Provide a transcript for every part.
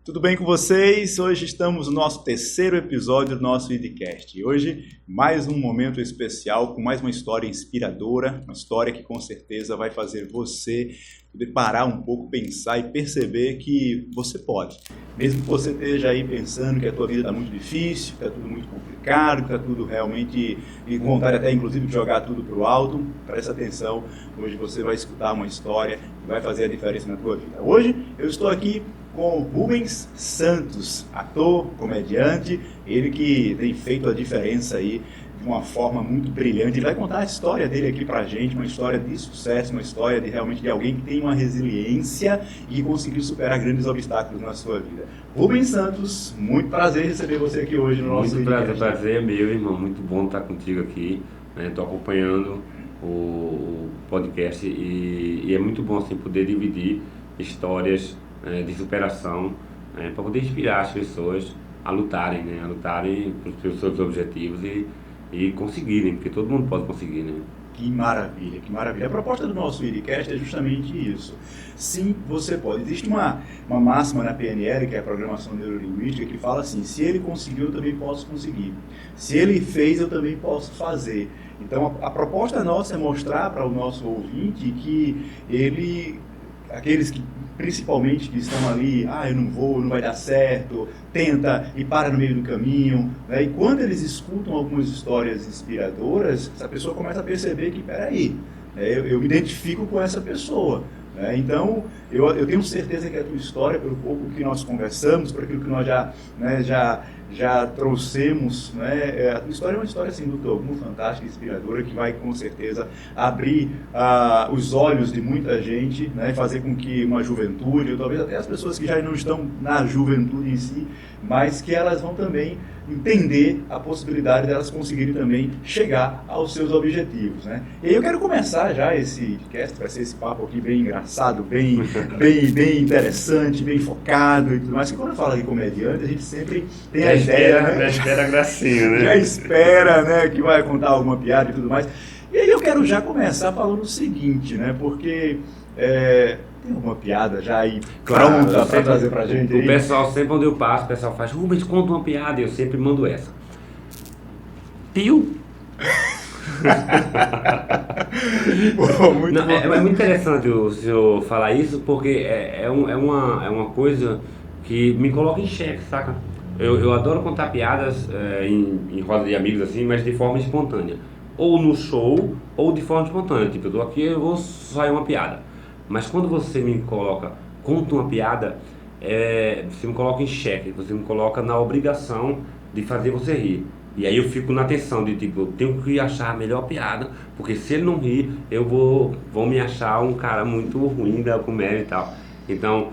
Tudo bem com vocês? Hoje estamos no nosso terceiro episódio do nosso IDCast. E hoje, mais um momento especial com mais uma história inspiradora, uma história que com certeza vai fazer você poder parar um pouco, pensar e perceber que você pode. Mesmo que você esteja aí pensando que a tua vida está muito difícil, que está tudo muito complicado, que está tudo realmente, e com vontade até inclusive de jogar tudo para o alto, presta atenção, hoje você vai escutar uma história que vai fazer a diferença na tua vida. Hoje eu estou aqui com Rubens Santos, ator, comediante, ele que tem feito a diferença aí de uma forma muito brilhante. Ele vai contar a história dele aqui pra gente, uma história de sucesso, uma história de realmente de alguém que tem uma resiliência e conseguiu superar grandes obstáculos na sua vida. Rubens Santos, muito prazer receber você aqui hoje no nosso vídeo. Muito prazer é meu, irmão, muito bom estar contigo aqui, estou acompanhando o podcast e é muito bom assim, poder dividir histórias de superação, para poder inspirar as pessoas a lutarem pelos seus objetivos e conseguirem, porque todo mundo pode conseguir, né? Que maravilha, que maravilha. A proposta do nosso IDCast é justamente isso. Sim, você pode. Existe uma máxima na PNL, que é a Programação Neurolinguística, que fala assim: se ele conseguiu, eu também posso conseguir. Se ele fez, eu também posso fazer. Então, a proposta nossa é mostrar para o nosso ouvinte que aqueles que principalmente que estão ali, eu não vou, não vai dar certo, tenta e para no meio do caminho, né? E quando eles escutam algumas histórias inspiradoras, essa pessoa começa a perceber que, peraí, eu me identifico com essa pessoa. Então, eu tenho certeza que a tua história, pelo pouco que nós conversamos, por aquilo que nós já trouxemos, a tua história é uma história, sem dúvida alguma, fantástica, inspiradora, que vai, com certeza, abrir os olhos de muita gente, fazer com que uma juventude, ou talvez até as pessoas que já não estão na juventude em si, mas que elas vão também entender a possibilidade delas conseguirem também chegar aos seus objetivos, E aí eu quero começar já esse podcast, vai ser esse papo aqui bem engraçado, bem interessante, bem focado e tudo mais, que quando eu falo de comediante, a gente sempre tem a ideia, já espera a gracinha, né? Já espera, que vai contar alguma piada e tudo mais. E aí eu quero já começar falando o seguinte, porque tem alguma piada já aí pronta para trazer pra gente? O pessoal, sempre onde eu passo, o pessoal faz: Rubens, conta uma piada, e eu sempre mando essa. Pio? É muito interessante o senhor falar isso, porque é uma coisa que me coloca em xeque, saca? Eu adoro contar piadas em roda de amigos assim, mas de forma espontânea. Ou no show, ou de forma espontânea. Tipo, eu tô aqui, eu vou sair uma piada. Mas quando você me conta uma piada, você me coloca em xeque, você me coloca na obrigação de fazer você rir. E aí eu fico na tensão de tipo, eu tenho que achar a melhor piada, porque se ele não rir, eu vou me achar um cara muito ruim da comédia e tal. Então,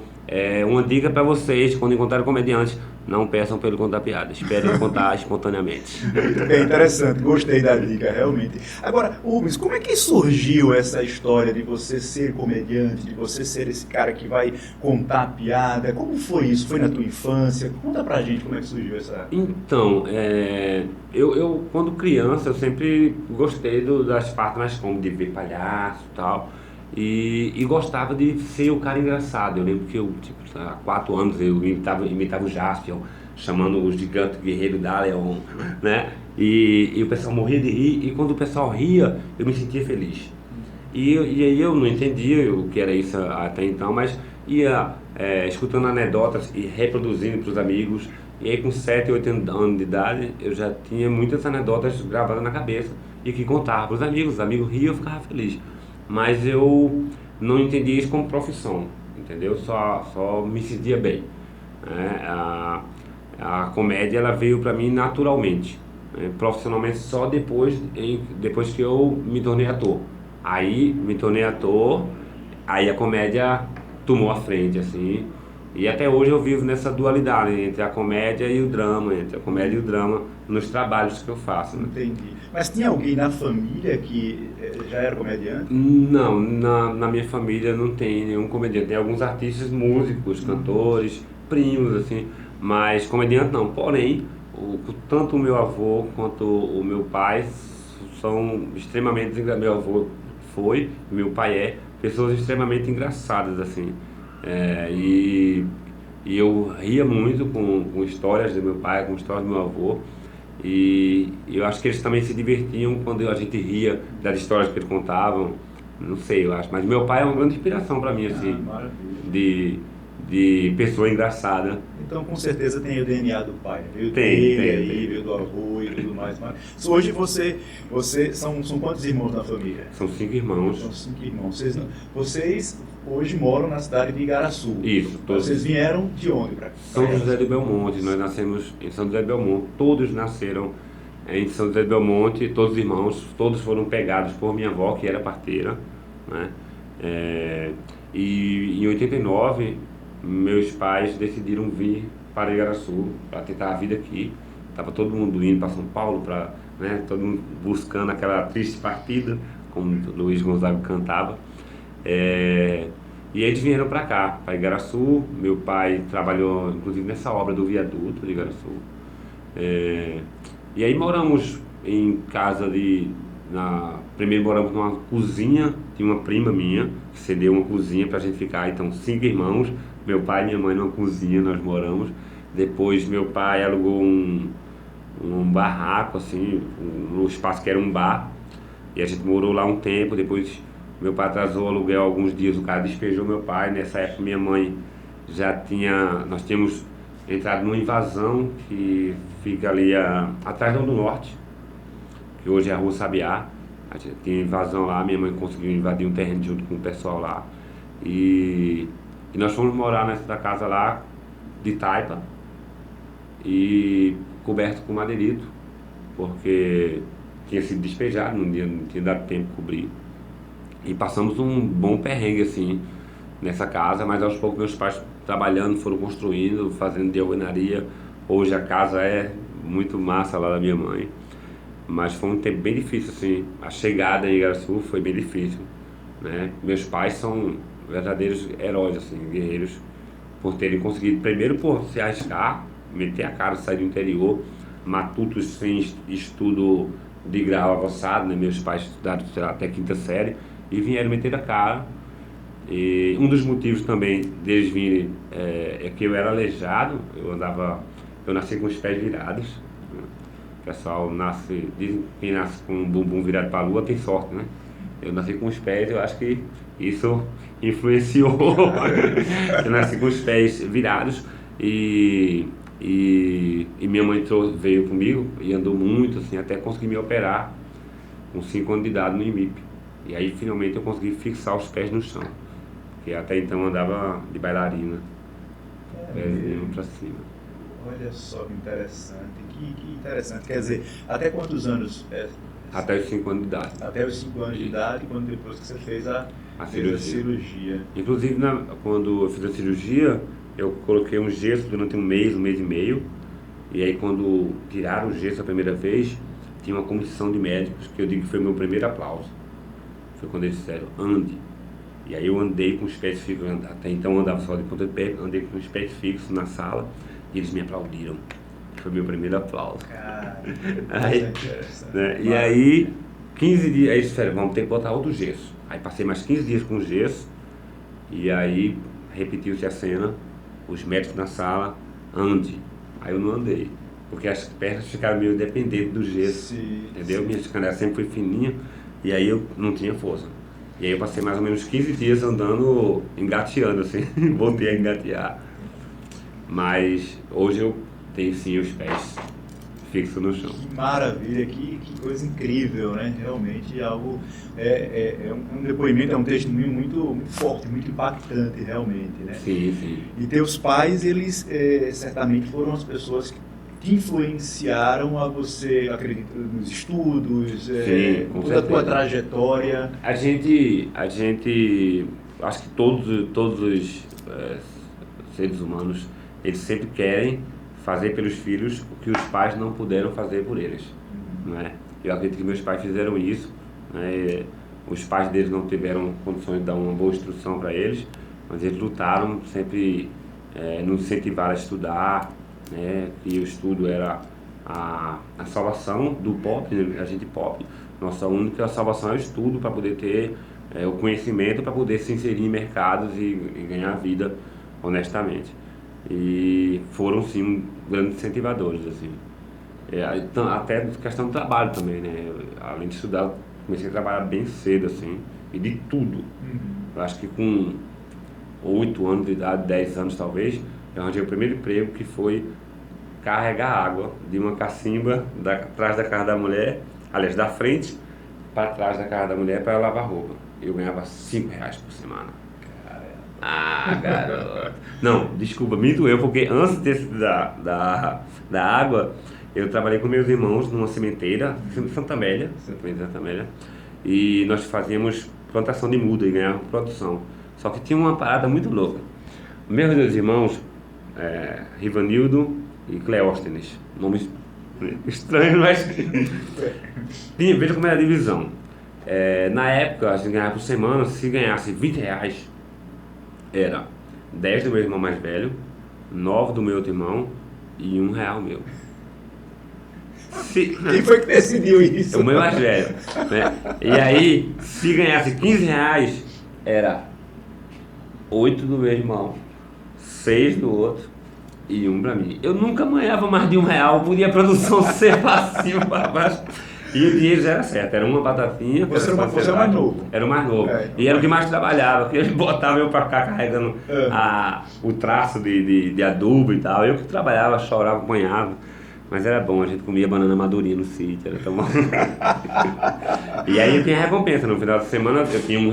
uma dica para vocês, quando encontrarem comediante, não peçam para ele contar piada, esperem contar espontaneamente. É interessante, gostei da dica, realmente. Agora, Rubens, como é que surgiu essa história de você ser comediante, de você ser esse cara que vai contar piada? Como foi isso? Foi na tua infância? Conta pra gente como é que surgiu essa... Então, eu quando criança, eu sempre gostei das partes mais cômicas, de ver palhaço e tal. E gostava de ser o cara engraçado. Eu lembro que eu, há 4 anos, eu imitava o Jaspion, chamando o gigante guerreiro Daleon, E o pessoal morria de rir, e quando o pessoal ria, eu me sentia feliz. E aí eu não entendia o que era isso até então, mas ia escutando anedotas e reproduzindo para os amigos. E aí com 7, 8 anos de idade, eu já tinha muitas anedotas gravadas na cabeça e que contava para os amigos riam e eu ficava feliz. Mas eu não entendia isso como profissão, entendeu? Só me sentia bem. A comédia ela veio para mim naturalmente, profissionalmente só depois que eu me tornei ator. Aí me tornei ator, aí a comédia tomou a frente, assim. E até hoje eu vivo nessa dualidade entre a comédia e o drama, nos trabalhos que eu faço. Entendi. Mas tinha alguém na família que já era comediante? Não, na minha família não tem nenhum comediante. Tem alguns artistas, músicos, cantores, primos, assim, mas comediante não. Porém, tanto o meu avô quanto o meu pai são extremamente... Meu avô foi, meu pai pessoas extremamente engraçadas, assim. E E eu ria muito com histórias do meu pai, com histórias do meu avô. E eu acho que eles também se divertiam quando a gente ria das histórias que eles contavam. Não sei, eu acho. Mas meu pai é uma grande inspiração para mim, assim, Maravilha. de, de pessoa engraçada. Então, com certeza tem o DNA do pai, né? Veio Tem, dele aí, tem. veio do avô e tudo mais. Mas hoje você são quantos irmãos na família? São 5 irmãos. São 5 irmãos. Vocês hoje moram na cidade de Igaraçu. Isso, todos. Vocês vieram de onde para cá? São José de Belmonte, nós nascemos em São José de Belmonte, todos nasceram em São José de Belmonte, todos os irmãos, todos foram pegados por minha avó, que era parteira, né? E em 89, meus pais decidiram vir para Igaraçu, para tentar a vida aqui. Estava todo mundo indo para São Paulo, né, todo mundo buscando aquela triste partida, como Luiz Gonzaga cantava. E eles vieram para cá, para Igaraçu. Meu pai trabalhou, inclusive, nessa obra do viaduto de Igaraçu. E aí moramos em casa primeiro moramos numa cozinha, tinha uma prima minha que cedeu uma cozinha para a gente ficar, então 5 irmãos, meu pai e minha mãe numa cozinha nós moramos. Depois meu pai alugou um barraco, assim, no espaço que era um bar, e a gente morou lá um tempo. Depois meu pai atrasou o aluguel alguns dias, o cara despejou meu pai. Nessa época minha mãe nós tínhamos entrado numa invasão que fica ali atrás do Norte, que hoje é a Rua Sabiá. A gente tinha invasão lá, minha mãe conseguiu invadir um terreno junto com o pessoal lá. E nós fomos morar nessa casa lá, de taipa, e coberto com madeirito, porque tinha sido despejado, não tinha dado tempo de cobrir. E passamos um bom perrengue, assim, nessa casa, mas aos poucos meus pais trabalhando, foram construindo, fazendo de alvenaria. Hoje a casa é muito massa lá da minha mãe. Mas foi um tempo bem difícil, assim. A chegada em Igaraçu foi bem difícil, né? Meus pais são verdadeiros heróis, assim, guerreiros, por terem conseguido, primeiro por se arriscar, meter a cara, sair do interior, matutos sem estudo de grau avançado, né? Meus pais estudaram, sei lá, até 5ª série, e vieram meter a cara. E um dos motivos também deles virem é que eu era aleijado, eu nasci com os pés virados. O pessoal dizem que quem nasce com o bumbum virado para a lua tem sorte, né? Eu nasci com os pés, eu acho que isso influenciou. Eu nasci com os pés virados e minha mãe veio comigo e andou muito, assim, até conseguir me operar com 5 anos de idade no IMIP. E aí finalmente eu consegui fixar os pés no chão, porque até então eu andava de bailarina, pezinho para cima. Olha só que interessante, que interessante. Quer dizer, até quantos anos? Até os 5 anos de idade. Até os 5 anos de idade, quando depois que você fez a cirurgia. Inclusive, quando eu fiz a cirurgia, eu coloquei um gesso durante um mês e meio. E aí, quando tiraram o gesso a primeira vez, tinha uma comissão de médicos, que eu digo que foi o meu primeiro aplauso. Foi quando eles disseram, ande. E aí eu andei com os pés fixos, até então eu andava só de ponta de pé, andei com os pés fixos na sala, e eles me aplaudiram. Foi meu primeiro aplauso. Cara, né? E aí, 15 dias, aí eles disseram, vamos ter que botar outro gesso. Aí passei mais 15 dias com gesso, e aí repetiu-se a cena, os médicos na sala, ande. Aí eu não andei, porque as pernas ficaram meio dependentes do gesso, entendeu? Minha canela sempre foi fininha, e aí eu não tinha força. E aí eu passei mais ou menos 15 dias andando, engateando assim, voltei a engatear. Mas hoje eu tenho sim os pés fixos no chão. Que maravilha, que coisa incrível, né? Realmente algo, é um depoimento, é um testemunho muito forte, muito impactante realmente, né? Sim, sim. E teus pais, eles certamente foram as pessoas que te influenciaram a você, acredito, nos estudos, sim, toda a tua trajetória. A gente, acho que todos os seres humanos, eles sempre querem fazer pelos filhos o que os pais não puderam fazer por eles, né? Eu acredito que meus pais fizeram isso, né? Os pais deles não tiveram condições de dar uma boa instrução para eles, mas eles lutaram, sempre nos incentivaram a estudar, né? E o estudo era a salvação do pobre, né? A gente pobre, nossa única salvação é o estudo, para poder ter o conhecimento, para poder se inserir em mercados e ganhar vida honestamente. E foram, sim, grandes incentivadores, assim. Então, até questão do trabalho também, né? Além de estudar, eu comecei a trabalhar bem cedo, assim, e de tudo. Eu acho que com 8 anos de idade, 10 anos talvez, eu arranjei o primeiro emprego, que foi carregar água de uma cacimba atrás da casa da mulher, aliás, da frente para trás da casa da mulher para lavar roupa. Eu ganhava R$ 5 por semana. Ah, garoto. Não, desculpa, me doeu, porque antes da água, eu trabalhei com meus irmãos numa sementeira, Santa Amélia, e nós fazíamos plantação de muda e ganhávamos produção. Só que tinha uma parada muito louca. Meus dois irmãos, Rivanildo e Cleóstenes, nomes estranhos, mas veja como era a divisão. Na época, a gente ganhava por semana, se ganhasse R$ 20, era 10 do meu irmão mais velho, 9 do meu outro irmão e R$ 1 meu. Quem foi que decidiu isso? O meu mais velho, né? E aí, se ganhasse R$ 15, era 8 do meu irmão, 6 do outro e 1 pra mim. Eu nunca ganhava mais de R$ 1, podia a produção ser pra cima, pra baixo. E o dinheiro já era certo, era uma batatinha. Você era o mais novo? Era o mais novo. E era o que mais trabalhava, porque ele botava eu pra cá carregando o traço de adubo e tal. Eu que trabalhava, chorava, apanhava. Mas era bom, a gente comia banana madurinha no sítio, era tão bom. E aí eu tinha recompensa, no final de semana eu tinha R$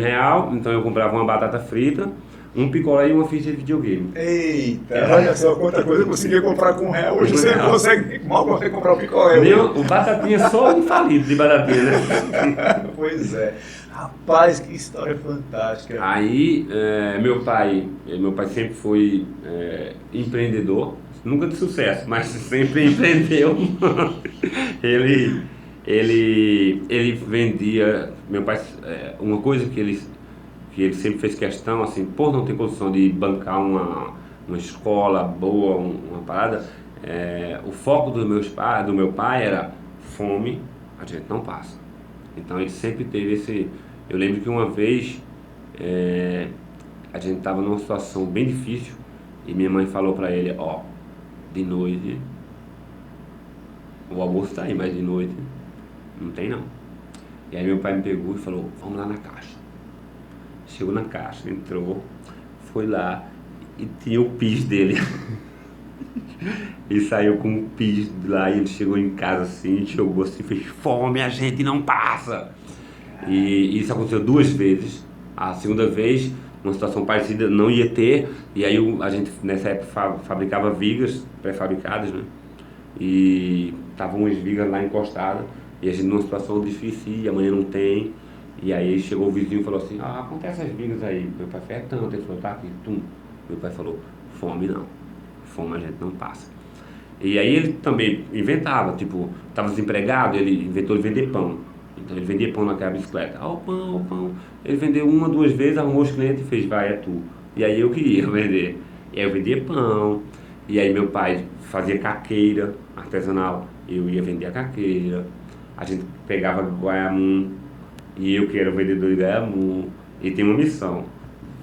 1, então eu comprava uma batata frita, um picolé e uma ficha de videogame. Eita, olha só quanta coisa eu conseguia comprar com R$1. Hoje você não consegue, mal consegue comprar um picolé. O batatinha só de palito de batatinha, né? Pois é. Rapaz, que história fantástica. Aí, meu pai sempre foi empreendedor, nunca de sucesso, mas sempre empreendeu. Ele vendia, meu pai, uma coisa que ele sempre fez questão, assim, por não ter condição de bancar uma escola boa, uma parada, o foco do meu pai era fome, a gente não passa. Então ele sempre teve esse... Eu lembro que uma vez a gente estava numa situação bem difícil e minha mãe falou para ele, de noite, o almoço tá aí, mas de noite não tem não. E aí meu pai me pegou e falou, vamos lá na caixa. Chegou na caixa, entrou, foi lá e tinha o PIS dele. E saiu com o PIS lá e ele chegou em casa assim, jogou assim, fez fome, a gente não passa. E isso aconteceu 2 vezes. A segunda vez, uma situação parecida não ia ter, e aí a gente nessa época fabricava vigas pré-fabricadas, né? E estavam umas vigas lá encostadas, e a gente numa situação difícil, e amanhã não tem. E aí chegou o vizinho e falou assim, acontece as vigas aí. Meu pai falou, tanto. Ele falou, tá aqui, tum. Meu pai falou, fome não, fome a gente não passa. E aí ele também inventava, tipo, estava desempregado, ele inventou de vender pão. Então ele vendia pão naquela bicicleta. O pão. Ele vendeu 1 ou 2 vezes, arrumou os clientes e fez, vai, é tu. E aí eu queria vender. E aí eu vendia pão. E aí meu pai fazia caqueira artesanal. Eu ia vender a caqueira. A gente pegava guaiamum. E eu que era o vendedor de guaiamum. E tem uma missão.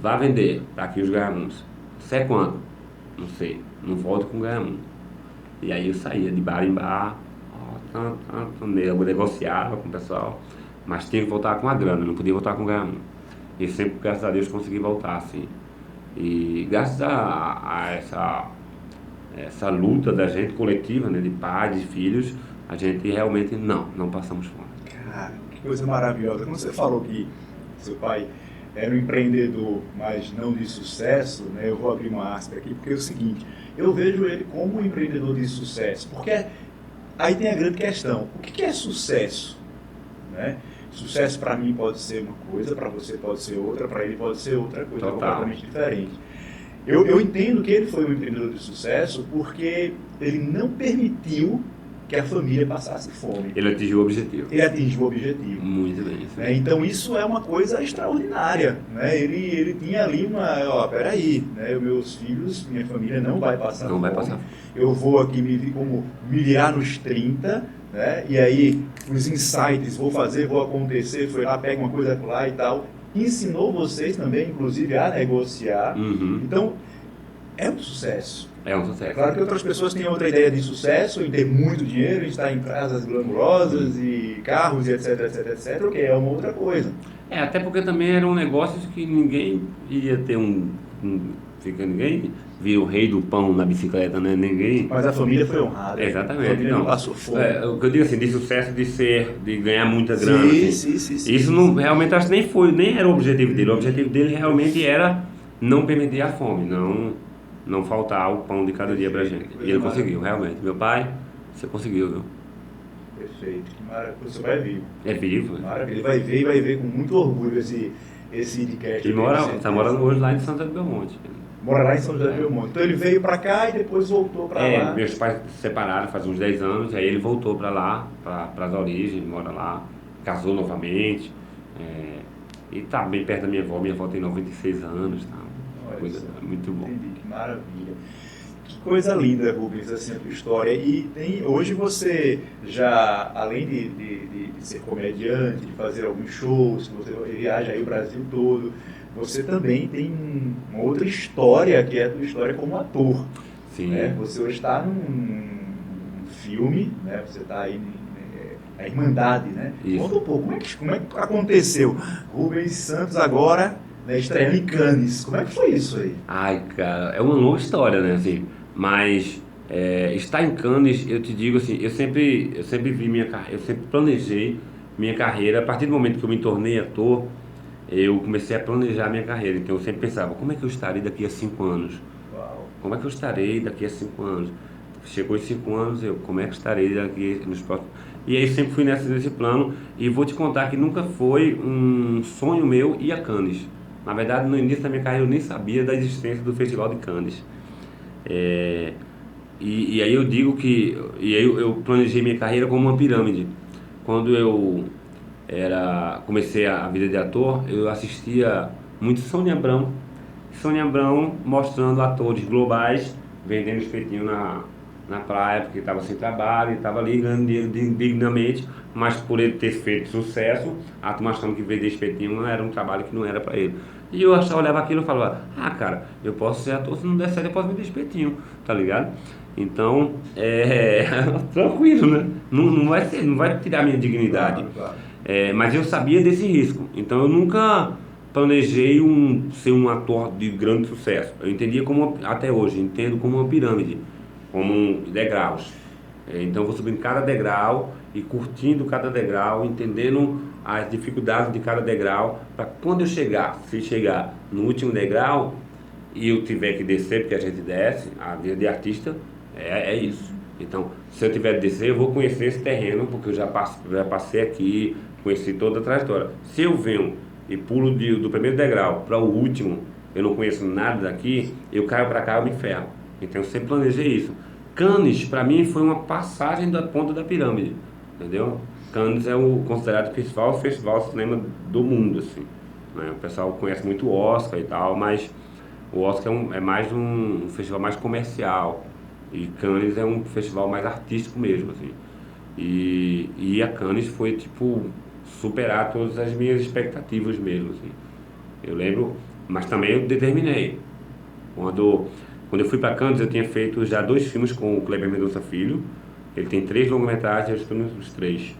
Vá vender. Tá aqui os guaiamuns. Você é quanto? Não sei. Não volto com guaiamum. E aí eu saía de bar em bar. Eu negociava com o pessoal, mas tinha que voltar com a grana, não podia voltar com o guaiamum. E sempre, graças a Deus, consegui voltar, assim. E graças a essa luta da gente coletiva, né, de pais, de filhos, a gente realmente não passamos fome. Cara, que coisa maravilhosa. Quando você falou que seu pai era um empreendedor, mas não de sucesso, né, eu vou abrir uma aspa aqui, porque é o seguinte, eu vejo ele como um empreendedor de sucesso, porque aí tem a grande questão, o que é sucesso? Né? Sucesso para mim pode ser uma coisa, para você pode ser outra, para ele pode ser outra coisa, completamente diferente. Eu entendo que ele foi um empreendedor de sucesso porque ele não permitiu que a família passasse fome. Ele atingiu o objetivo. Muito bem. Né? Então isso é uma coisa extraordinária. Né? Ele tinha ali peraí, né? Meus filhos, minha família não vai passar fome. Eu vou aqui me virar nos 30, né? E aí os insights, vou acontecer, foi lá, pega uma coisa lá e tal. Ensinou vocês também, inclusive, a negociar. Uhum. Então, é um sucesso. É um É sucesso. claro que outras pessoas têm outra ideia de sucesso, em ter muito dinheiro, em estar em casas glamurosas e carros e etc, etc, etc, o que é uma outra coisa. Até porque também eram negócios que ninguém ia ter ninguém via o rei do pão na bicicleta, né? Ninguém. Mas a família foi honrada, a Exatamente, família não não. passou fome. O que eu digo assim, de sucesso de ganhar muita grana, Sim, assim. sim, sim, sim. Isso não, realmente acho que nem era o objetivo dele. O objetivo dele realmente era não permitir a fome, não faltar o pão de cada dia pra gente. Perfeito, E ele coisa conseguiu, maravilhosa. realmente. Meu pai, você conseguiu, viu? Perfeito, que maravilha. Você vai ver. É vivo. Maravilha, ele vai ver e vai ver com muito orgulho esse idcast. E tá morando hoje lá em Santa Belmonte. Mora lá em São José do Rio Monte. Então ele veio pra cá e depois voltou pra lá. Meus pais se separaram faz uns 10 anos, aí ele voltou pra lá, para as origens, mora lá, casou novamente, e tá bem perto da minha avó tem 96 anos, tá? Olha Coisa só, muito bom. entendi, que maravilha. Que coisa linda, Rubens, assim, a tua história. E hoje você já, além de ser comediante, de fazer alguns shows, você viaja aí o Brasil todo, você também tem uma outra história, que é a tua história como ator. Sim. Né? Você hoje está num filme, né? Você está aí a Irmandade, né? Isso. Conta um pouco, como é que aconteceu? Rubens Santos agora, né, estreando em Cannes. Como é que foi isso aí? Ai, cara, é uma longa história, né, assim, mas estar em Cannes, eu te digo assim, eu sempre vi eu sempre planejei minha carreira, a partir do momento que eu me tornei ator, eu comecei a planejar minha carreira, então eu sempre pensava, como é que eu estarei daqui a 5 anos? Uau. Como é que eu estarei daqui a 5 anos? Chegou os 5 anos, como é que estarei daqui nos próximos... E aí sempre fui nesse plano, e vou te contar que nunca foi um sonho meu ir a Cannes. Na verdade, no início da minha carreira eu nem sabia da existência do Festival de Cannes. É, e aí eu digo que... E aí eu planejei minha carreira como uma pirâmide. Quando eu comecei a vida de ator, eu assistia muito Sônia Abrão. Sônia Abrão mostrando atores globais vendendo espetinho na praia, porque estava sem trabalho e estava ali ganhando dinheiro dignamente, mas por ele ter feito sucesso, a turma achando que vender espetinho não era um trabalho que não era para ele. E eu só olhava aquilo e falava, cara, eu posso ser ator, se não der certo eu posso vender espetinho, tá ligado? Então, tranquilo, né? Não vai tirar minha dignidade. Claro, claro. Mas eu sabia desse risco, então eu nunca planejei ser um ator de grande sucesso. Eu entendia até hoje, entendo como uma pirâmide, como degraus. Então eu vou subindo cada degrau e curtindo cada degrau, entendendo as dificuldades de cada degrau, para quando eu se chegar no último degrau e eu tiver que descer, porque a gente desce, a vida de artista é isso. Então, se eu tiver que descer, eu vou conhecer esse terreno, porque eu já passei aqui, conheci toda a trajetória. Se eu venho e pulo do primeiro degrau para o último, eu não conheço nada daqui, eu caio para cá, eu me ferro. Então eu sempre planejei isso. Cannes, para mim, foi uma passagem da ponta da pirâmide, entendeu? Cannes é o considerado festival de cinema do mundo, assim. Né? O pessoal conhece muito o Oscar e tal, mas o Oscar é mais um festival mais comercial. E Cannes é um festival mais artístico mesmo, assim. E a Cannes foi, tipo, superar todas as minhas expectativas mesmo, assim. Eu lembro, mas também eu determinei. Quando eu fui para Cannes, eu tinha feito já 2 filmes com o Kleber Mendonça Filho. Ele tem 3 longa-metragens, eu estou nos 3.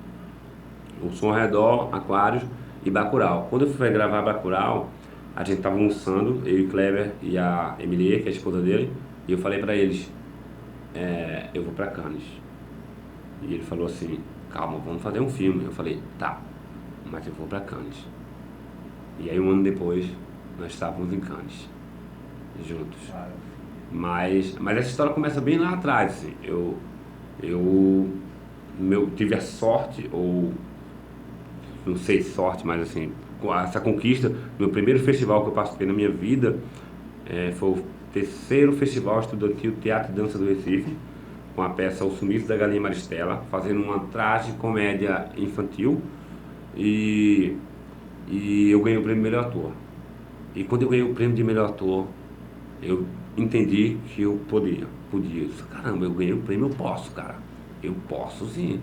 O Som ao Redor, Aquários e Bacurau. Quando eu fui gravar Bacurau, a gente estava almoçando, eu e Kleber e a Emilie, que é a esposa dele, e eu falei para eles, eu vou para Cannes. E ele falou assim, calma, vamos fazer um filme. Eu falei, tá, mas eu vou para Cannes. E aí 1 ano depois, nós estávamos em Cannes, juntos. Mas essa história começa bem lá atrás, assim. Eu tive a sorte, ou não sei sorte, mas assim, essa conquista, meu primeiro festival que eu participei na minha vida, foi o 3º Festival Estudantil Teatro e Dança do Recife, com a peça O Sumiço da Galinha Maristela, fazendo uma tragicomédia infantil, e eu ganhei o prêmio de melhor ator. E quando eu ganhei o prêmio de melhor ator, eu entendi que eu podia. Eu disse, caramba, eu ganhei o prêmio, eu posso, cara. Eu posso sim.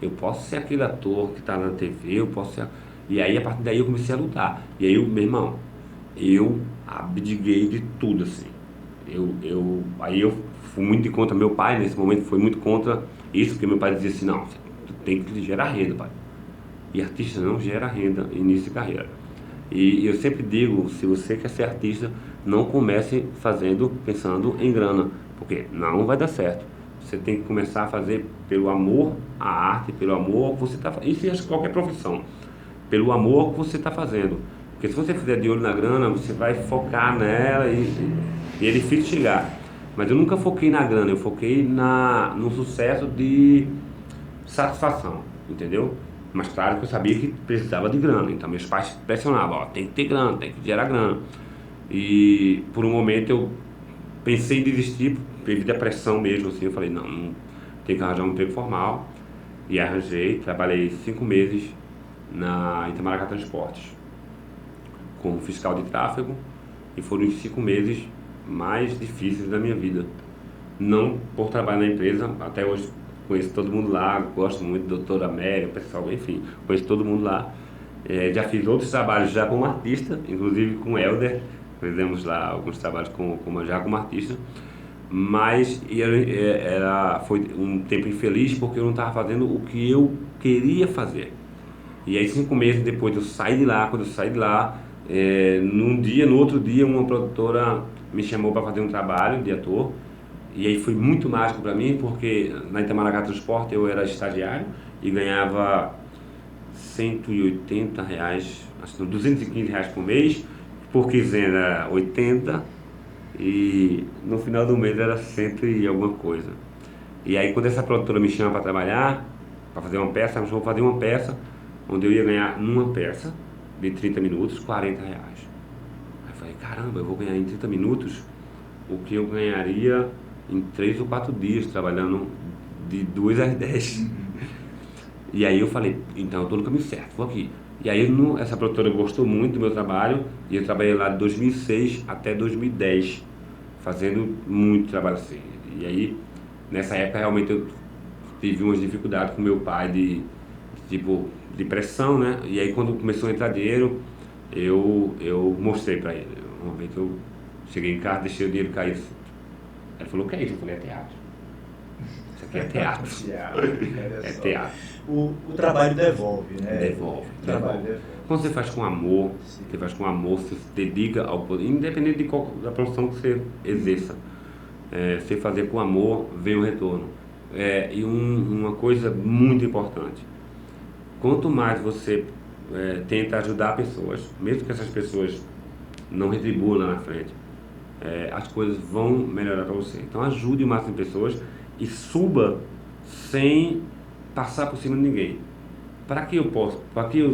Eu posso ser aquele ator que está na TV, eu posso ser... E aí, a partir daí, eu comecei a lutar. E aí, meu irmão, eu abdiguei de tudo, assim. Aí eu fui muito de contra meu pai, nesse momento foi muito contra isso, porque meu pai dizia assim, não, tu tem que gerar renda, pai. E artista não gera renda início de carreira. E eu sempre digo, se você quer ser artista, não comece pensando em grana, porque não vai dar certo. Você tem que começar a fazer pelo amor à arte, pelo amor que você está fazendo. Isso em qualquer profissão. Pelo amor que você está fazendo. Porque se você fizer de olho na grana, você vai focar nela e é difícil chegar. Mas eu nunca foquei na grana, eu foquei no sucesso de satisfação, entendeu? Mas claro que eu sabia que precisava de grana, então meus pais pressionavam, ó, tem que ter grana, tem que gerar grana. E por um momento eu pensei em desistir, devido à pressão mesmo, assim, eu falei, não tem que arranjar um emprego formal. E arranjei, trabalhei 5 meses na Itamaracá Transportes, como fiscal de tráfego, e foram os 5 meses mais difíceis da minha vida. Não por trabalhar na empresa, até hoje conheço todo mundo lá, gosto muito do doutora Amélia, pessoal, enfim, conheço todo mundo lá. Já fiz outros trabalhos já como artista, inclusive com o Helder, fizemos lá alguns trabalhos já como artista, mas foi um tempo infeliz porque eu não estava fazendo o que eu queria fazer. E aí 5 meses depois eu saí de lá, quando eu saí de lá, no outro dia uma produtora me chamou para fazer um trabalho de ator. E aí foi muito mágico para mim, porque na Itamaracá Transporte eu era estagiário e ganhava R$ 180, acho que R$ 215 por mês, por quinzena era 80 e no final do mês era 100 e alguma coisa. E aí quando essa produtora me chama para trabalhar, para fazer uma peça, ela me chamou para fazer uma peça, onde eu ia ganhar numa peça de 30 minutos, R$ 40. Aí eu falei, caramba, eu vou ganhar em 30 minutos o que eu ganharia em 3 ou 4 dias, trabalhando de 2 às 10. E aí eu falei, então eu estou no caminho certo, vou aqui. E aí essa produtora gostou muito do meu trabalho, e eu trabalhei lá de 2006 até 2010, fazendo muito trabalho assim. E aí, nessa época, realmente eu tive umas dificuldades com meu pai de pressão, né? E aí quando começou a entrar dinheiro, eu mostrei para ele. Uma vez eu cheguei em casa, deixei o dinheiro cair. Ele falou, o que é isso? Eu falei, é teatro. Isso aqui é teatro. É teatro. O trabalho devolve, né? Devolve. Devolve. Quando você faz com amor, você se dedica ao poder, independente da profissão que você exerça. Você fazer com amor, vem o retorno. E uma coisa muito importante, quanto mais você tenta ajudar pessoas, mesmo que essas pessoas não retribuam lá na frente, as coisas vão melhorar para você. Então ajude o máximo de pessoas e suba sem passar por cima de ninguém. Para que eu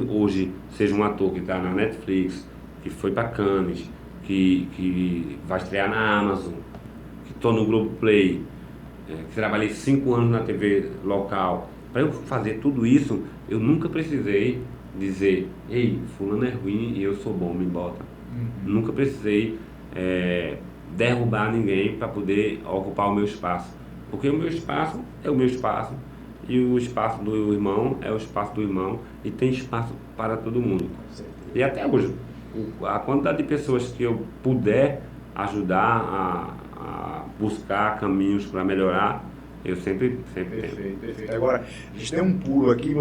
hoje seja um ator que está na Netflix, que foi para Cannes, que vai estrear na Amazon, que estou no Globoplay, que trabalhei 5 anos na TV local, para eu fazer tudo isso, eu nunca precisei dizer, ei, fulano é ruim e eu sou bom, me bota. Nunca precisei derrubar ninguém para poder ocupar o meu espaço, porque o meu espaço é o meu espaço e o espaço do irmão é o espaço do irmão e tem espaço para todo mundo. E até hoje, a quantidade de pessoas que eu puder ajudar a buscar caminhos para melhorar, eu sempre Perfeito. Agora, a gente tem um pulo aqui,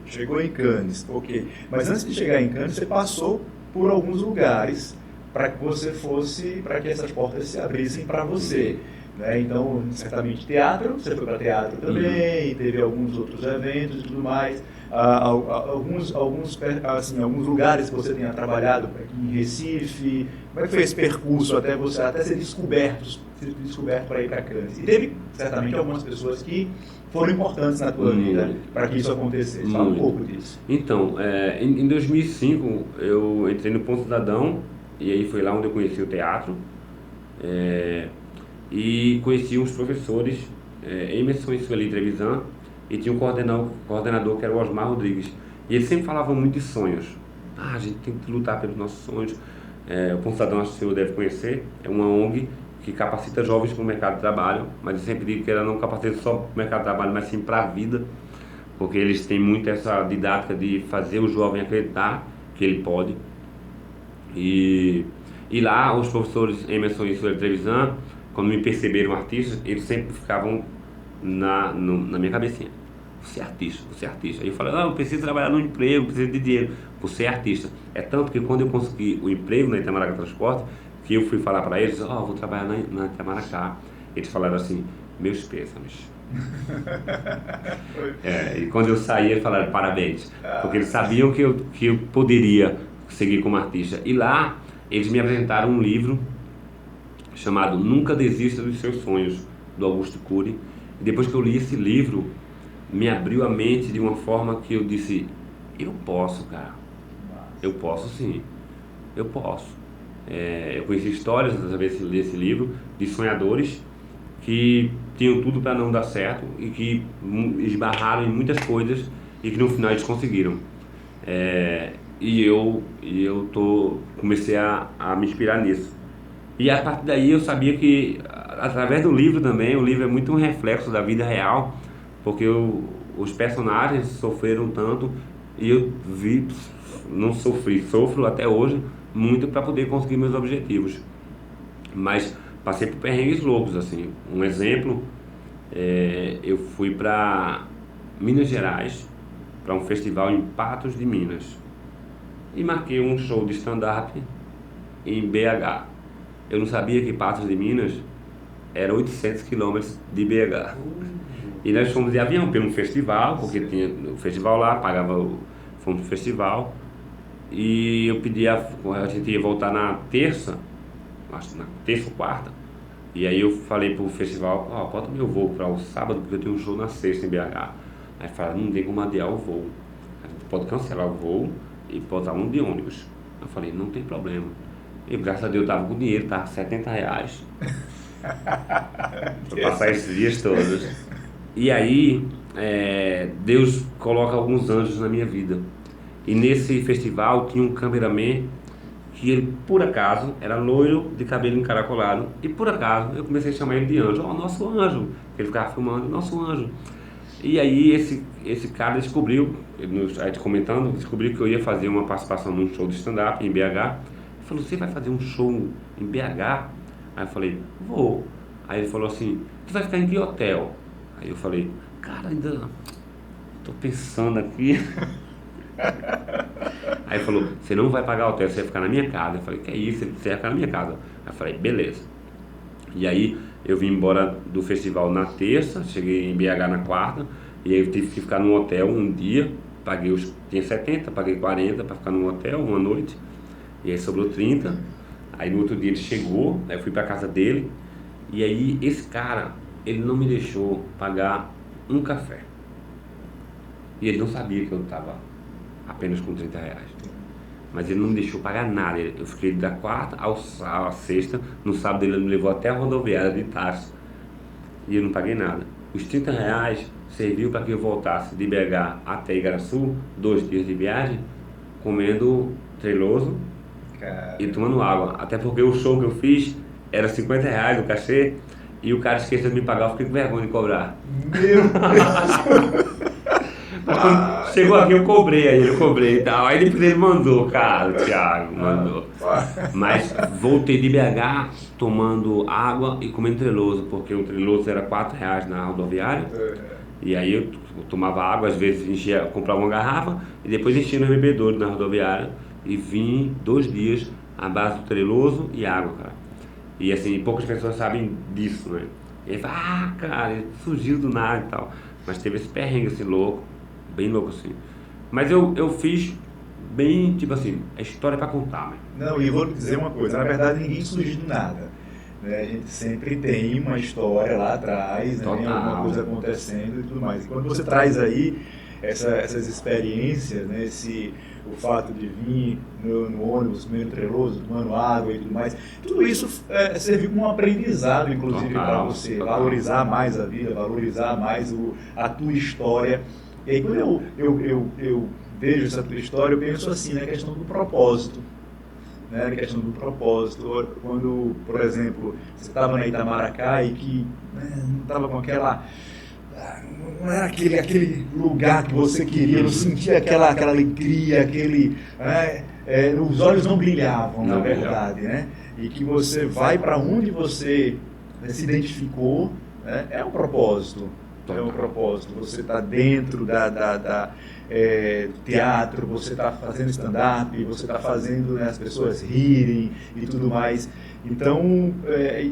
chegou em Cannes, ok. Mas antes de chegar em Cannes, você passou por alguns lugares para que essas portas se abrissem para você. Né? Então, certamente teatro, você foi para teatro também, teve alguns outros eventos e tudo mais. Alguns lugares que você tenha trabalhado aqui em Recife. Como é que foi esse percurso até você ser descoberto para ir para Cannes? E teve certamente algumas pessoas que foram importantes na tua vida para que isso acontecesse. Fala um pouco disso. Então, em 2005 eu entrei no Ponto Cidadão e aí foi lá onde eu conheci o teatro e conheci uns professores, Emerson e Sueli Trevisan, e tinha um coordenador que era o Osmar Rodrigues. E eles sempre falavam muito de sonhos. A gente tem que lutar pelos nossos sonhos. O Ponto Cidadão, acho que o senhor deve conhecer, é uma ONG que capacita jovens para o mercado de trabalho, mas eu sempre digo que ela não capacita só para o mercado de trabalho, mas sim para a vida, porque eles têm muito essa didática de fazer o jovem acreditar que ele pode. E E lá, os professores Emerson e Sueli Trevisan, quando me perceberam artista, eles sempre ficavam na minha cabecinha. Você é artista, você é artista. Aí eu falei, eu preciso trabalhar no emprego, preciso de dinheiro. Você é artista. É tanto que quando eu consegui o emprego na Itamaracá Transporte, que eu fui falar para eles, vou trabalhar na Itamaracá. Eles falaram assim, meus pêsames. E quando eu saí, eles falaram parabéns, porque eles sabiam que eu poderia seguir como artista. E lá, eles me apresentaram um livro chamado Nunca Desista dos Seus Sonhos, do Augusto Cury. E depois que eu li esse livro, me abriu a mente de uma forma que eu disse, eu posso, cara, eu posso sim, eu posso. Eu conheci histórias, através desse livro, de sonhadores que tinham tudo para não dar certo e que esbarraram em muitas coisas e que no final eles conseguiram. E eu comecei a me inspirar nisso. E a partir daí eu sabia que, através do livro também, o livro é muito um reflexo da vida real, porque os personagens sofreram tanto e eu sofro até hoje muito para poder conseguir meus objetivos. Mas passei por perrengues loucos, assim. Um exemplo, eu fui para Minas Gerais, para um festival em Patos de Minas, e marquei um show de stand-up em BH. Eu não sabia que Patos de Minas era 800 quilômetros de BH. E nós fomos de avião pelo festival, porque tinha o festival lá, fomos pro festival. E eu pedi, a gente ia voltar na terça, acho que na terça ou quarta. E aí eu falei pro festival, bota meu voo para o sábado, porque eu tenho um show na sexta em BH. Aí falaram, não tem como adiar o voo. A gente pode cancelar o voo e botar um de ônibus. Eu falei, não tem problema. E graças a Deus eu tava com dinheiro, tava R$70 para passar esses dias todos. E aí Deus coloca alguns anjos na minha vida. E nesse festival tinha um cameraman que ele, por acaso, era loiro, de cabelo encaracolado. E por acaso eu comecei a chamar ele de anjo. Nosso anjo. Ele ficava filmando, nosso anjo. E aí esse cara descobriu, a gente comentando, descobriu que eu ia fazer uma participação num show de stand-up em BH. Ele falou, você vai fazer um show em BH? Aí eu falei, vou. Aí ele falou assim, você vai ficar em que hotel? Aí eu falei, cara, ainda tô pensando aqui. Aí ele falou, você não vai pagar hotel, você vai ficar na minha casa. Eu falei, que é isso? Você vai ficar na minha casa. Aí eu falei, beleza. E aí eu vim embora do festival na terça, cheguei em BH na quarta, e aí eu tive que ficar num hotel um dia, tinha 70, paguei 40 para ficar num hotel uma noite, e aí sobrou 30. Aí no outro dia ele chegou, aí eu fui para casa dele, e aí esse cara, ele não me deixou pagar um café. E ele não sabia que eu estava apenas com R$30. Mas ele não me deixou pagar nada. Eu fiquei da quarta à sexta. No sábado ele me levou até a rodoviária de táxi. E eu não paguei nada. Os R$30 serviu para que eu voltasse de BH até Igaraçu, 2 dias de viagem, comendo treloso e tomando água. Até porque o show que eu fiz era R$50 o cachê. E o cara esqueceu de me pagar, eu fiquei com vergonha de cobrar. Meu Deus! Mas quando chegou aqui eu cobrei e tal. Aí depois ele mandou, cara, o Thiago mandou. Mas voltei de BH tomando água e comendo treloso, porque o treloso era R$4 na rodoviária. E aí eu tomava água, às vezes comprava uma garrafa e depois enchia no bebedouro na rodoviária. E vim 2 dias à base do treloso e água, cara. E assim, poucas pessoas sabem disso, né? E aí fala, cara, ele surgiu do nada e tal. Mas teve esse perrengue assim louco, bem louco assim. Mas eu fiz bem, tipo assim, a história pra contar, né? Não, e vou dizer uma coisa, na verdade ninguém surgiu do nada. Né? A gente sempre tem uma história lá atrás, né? Alguma coisa acontecendo e tudo mais. E quando você traz aí essas experiências, né? O fato de vir no ônibus meio treloso, tomando água e tudo mais, tudo isso serviu como um aprendizado, inclusive, para você valorizar mais a vida, valorizar mais a tua história. E aí quando eu vejo essa tua história, eu penso assim, na questão do propósito. Né, na questão do propósito, quando, por exemplo, você estava na Itamaracá e que não estava com aquela... Não era aquele lugar que você queria, não sentia aquela alegria, os olhos não brilhavam, Não na verdade, né? E que você vai para onde você se identificou, né? É um propósito. É um propósito. Você está dentro da teatro, você está fazendo stand-up, você está fazendo, né, as pessoas rirem e tudo mais. Então,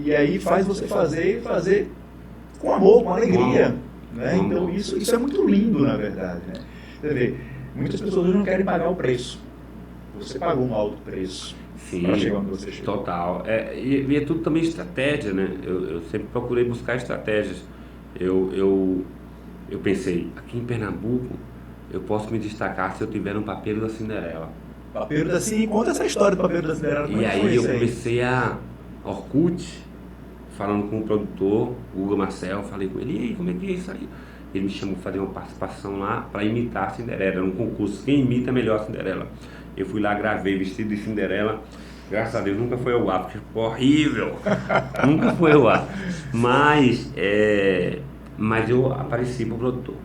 e aí faz você fazer com amor, com alegria. Né? Então isso é muito lindo, na verdade. Né? Você vê, muitas pessoas não querem pagar o preço. Você pagou um alto preço para chegar onde você chegou. Total. E é tudo também estratégia, né? Eu sempre procurei buscar estratégias. Eu pensei, aqui em Pernambuco, eu posso me destacar se eu tiver um Papeiro da Cinderela. Papeiro da Cinderela, conta essa história do Papeiro da Cinderela. E aí eu comecei a Orkut, falando com o produtor, o Hugo Marcel, falei com ele, e aí, como é que é isso aí? Ele me chamou para fazer uma participação lá para imitar a Cinderela, era um concurso, quem imita melhor a Cinderela. Eu fui lá, gravei vestido de Cinderela, graças a Deus nunca foi ao ar, porque ficou horrível, nunca foi ao ar. Mas eu apareci para o produtor.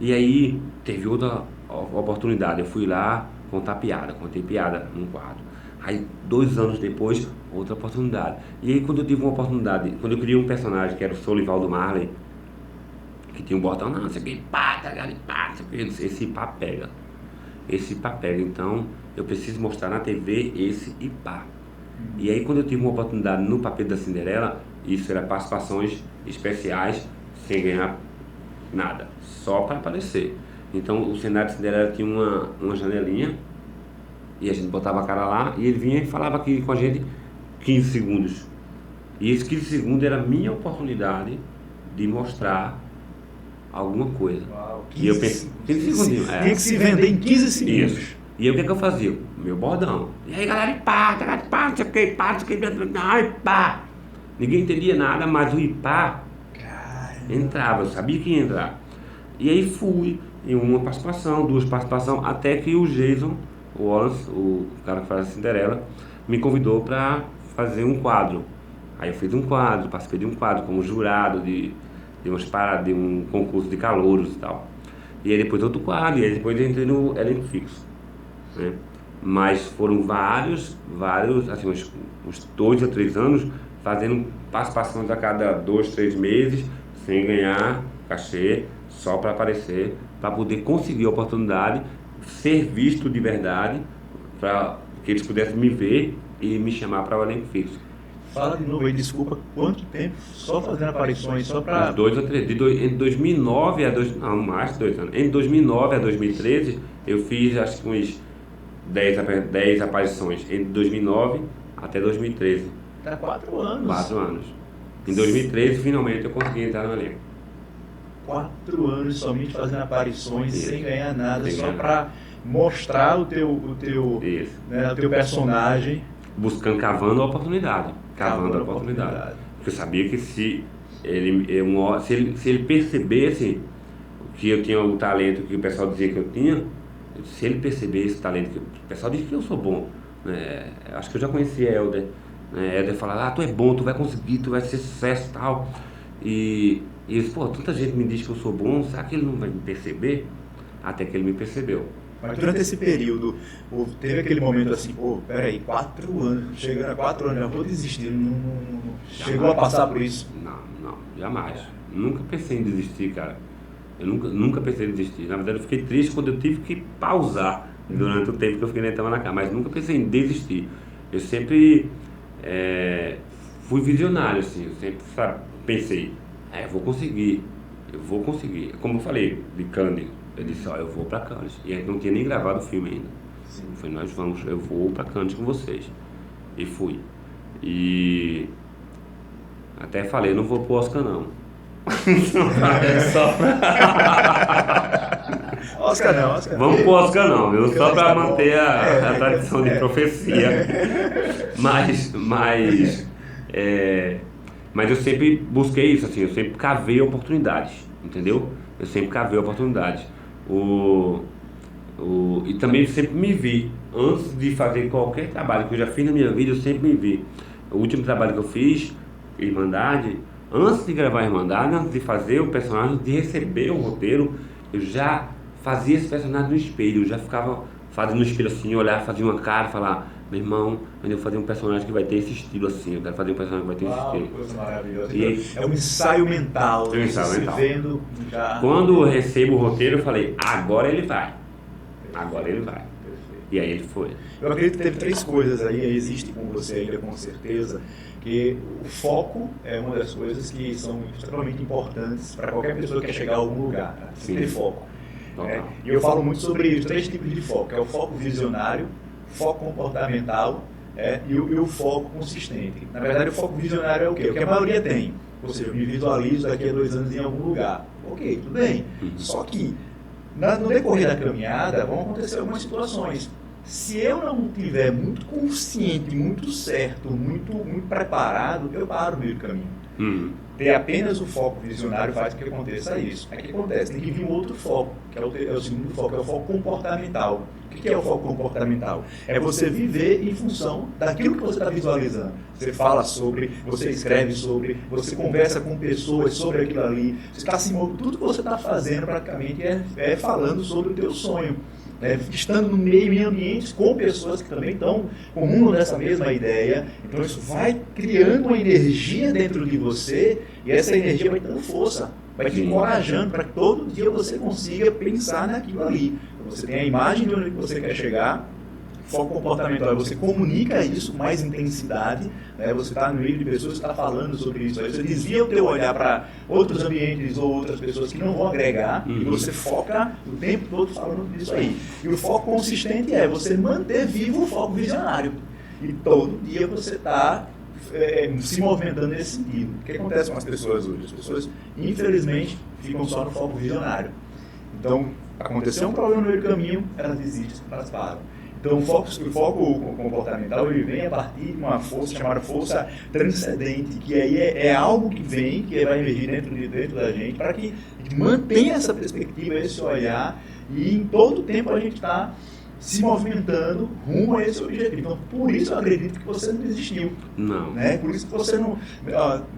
E aí teve outra oportunidade, eu fui lá contei piada num quadro. Aí 2 anos depois, outra oportunidade. E aí quando eu tive uma oportunidade, quando eu criei um personagem que era o Solivaldo Marley, que tinha um botão, não sei o que, pá, esse pá pega. Esse pá pega, então eu preciso mostrar na TV esse e pá. E aí quando eu tive uma oportunidade no Papeiro da Cinderela, isso era participações especiais, sem ganhar nada, só para aparecer. Então o cenário de Cinderela tinha uma janelinha, e a gente botava a cara lá, e ele vinha e falava aqui com a gente 15 segundos. E esses 15 segundos era a minha oportunidade de mostrar alguma coisa. Uau, e eu pensei, 15 segundinhos. Tem que se vender em 15 segundos. Isso. E aí o que eu fazia? Meu bordão. E aí galera, pá, não sei o que, pá, não sei o que, ai, pá. Ninguém entendia nada, mas o ipá entrava, eu sabia que ia entrar. E aí fui em uma participação, 2 participações, até que o Jason, o Wallace, o cara que faz a Cinderela, me convidou para fazer um quadro. Aí eu fiz um quadro, participei de um quadro como jurado de um concurso de calouros e tal. E aí depois outro quadro, e aí depois eu entrei no elenco fixo. Né? Mas foram vários, assim, uns 2 a 3 anos, fazendo participações a cada 2, 3 meses, sem ganhar cachê, só para aparecer, para poder conseguir a oportunidade, ser visto de verdade, para que eles pudessem me ver e me chamar para o elenco fixo. Fala de novo aí, desculpa, quanto tempo só fazendo aparições, só para... 2 a 3, entre 2009 a 2 anos. Entre 2009 a 2013, eu fiz acho que uns 10 aparições, entre 2009 até 2013. Tá 4 anos. 4 anos. Em 2013, finalmente, eu consegui entrar no elenco. 4 anos somente fazendo aparições, Isso. Sem ganhar nada, Sem só ganhar para mostrar o teu personagem. Buscando, cavando a oportunidade. Cavando a oportunidade. Porque eu sabia que se ele percebesse que eu tinha o talento que o pessoal dizia que eu tinha, se ele percebesse esse talento, que o pessoal diz que eu sou bom, né? Acho que eu já conhecia Helder. Helder falava, tu é bom, tu vai conseguir, tu vai ser sucesso e tal. E eles, tanta gente me diz que eu sou bom, será que ele não vai me perceber? Até que ele me percebeu. Mas durante esse período, teve aquele momento assim, peraí, 4 anos, chegando a 4 anos, já vou desistir, não chegou a passar por isso? Não, jamais. Nunca pensei em desistir, cara. Eu nunca pensei em desistir. Na verdade, eu fiquei triste quando eu tive que pausar durante o tempo que eu fiquei na Tama na Cá, mas nunca pensei em desistir. Eu sempre fui visionário, assim, eu sempre pensei, eu vou conseguir. Como eu falei, de Cannes, eu disse, eu vou pra Cannes. E a gente não tinha nem gravado o filme ainda. Sim. Eu vou pra Cannes com vocês. E fui. E até falei, não vou pro Oscar não. Só Oscar não. Vamos pro Oscar não, viu? Só pra manter a tradição de profecia. Mas eu sempre busquei isso, assim, eu sempre cavei oportunidades, entendeu? Eu sempre cavei oportunidades. E também sempre me vi, antes de fazer qualquer trabalho que eu já fiz na minha vida, eu sempre me vi. O último trabalho que eu fiz, Irmandade, antes de gravar Irmandade, antes de fazer o personagem, de receber o roteiro, eu já fazia esse personagem no espelho, eu já ficava fazer no espelho assim, olhar, fazer uma cara, falar, meu irmão, eu vou fazer um personagem que vai ter esse estilo assim, eu quero fazer um personagem que vai ter esse estilo. Coisa maravilhosa. E É um ensaio mental, É um ensaio você mental. vendo já. quando eu recebo o roteiro, eu falei, agora ele vai. Agora ele vai. E aí ele foi. Eu acredito que teve 3 coisas aí, existe com você ainda com certeza, que o foco é uma das coisas que são extremamente importantes para qualquer pessoa que quer chegar a algum lugar, tá? Tem que ter foco. Né? E eu falo muito sobre os 3 tipos de foco, é o foco visionário, foco comportamental e o foco consistente. Na verdade, o foco visionário é o quê? O que a maioria tem. Ou seja, eu me visualizo daqui a 2 anos em algum lugar. Ok, tudo bem. Só que no decorrer da caminhada vão acontecer algumas situações. Se eu não estiver muito consciente, muito certo, muito preparado, eu paro no meio do caminho. Ter apenas o foco visionário faz com que aconteça isso. Aí o que acontece? Tem que vir um outro foco, que é o segundo foco, é o foco comportamental. O que é o foco comportamental? É você viver em função daquilo que você está visualizando. Você fala sobre, você escreve sobre, você conversa com pessoas sobre aquilo ali. Você está tudo que você está fazendo praticamente é falando sobre o teu sonho. Estando no meio em ambientes com pessoas que também estão comungam dessa mesma ideia, então isso vai criando uma energia dentro de você e essa energia vai dando força, vai te encorajando para que todo dia você consiga pensar naquilo ali. Então, você tem a imagem de onde você quer chegar, foco comportamental, você comunica isso com mais intensidade, né? Você está no meio de pessoas que estão falando sobre isso, aí você desvia o teu olhar para outros ambientes ou outras pessoas que não vão agregar e você foca o tempo todo falando disso aí. E o foco consistente é você manter vivo o foco visionário. E todo dia você está se movimentando nesse sentido. O que acontece com as pessoas hoje? As pessoas, infelizmente, ficam só no foco visionário. Então, aconteceu um problema no meio do caminho, elas desistem, elas param. Então, o foco comportamental ele vem a partir de uma força chamada força transcendente, que aí é algo que vem, que vai emergir dentro da gente, para que a gente mantenha essa perspectiva, esse olhar, e em todo o tempo a gente está se movimentando rumo a esse objetivo. Então, por isso eu acredito que você não desistiu. Não. Né? Por isso que você não...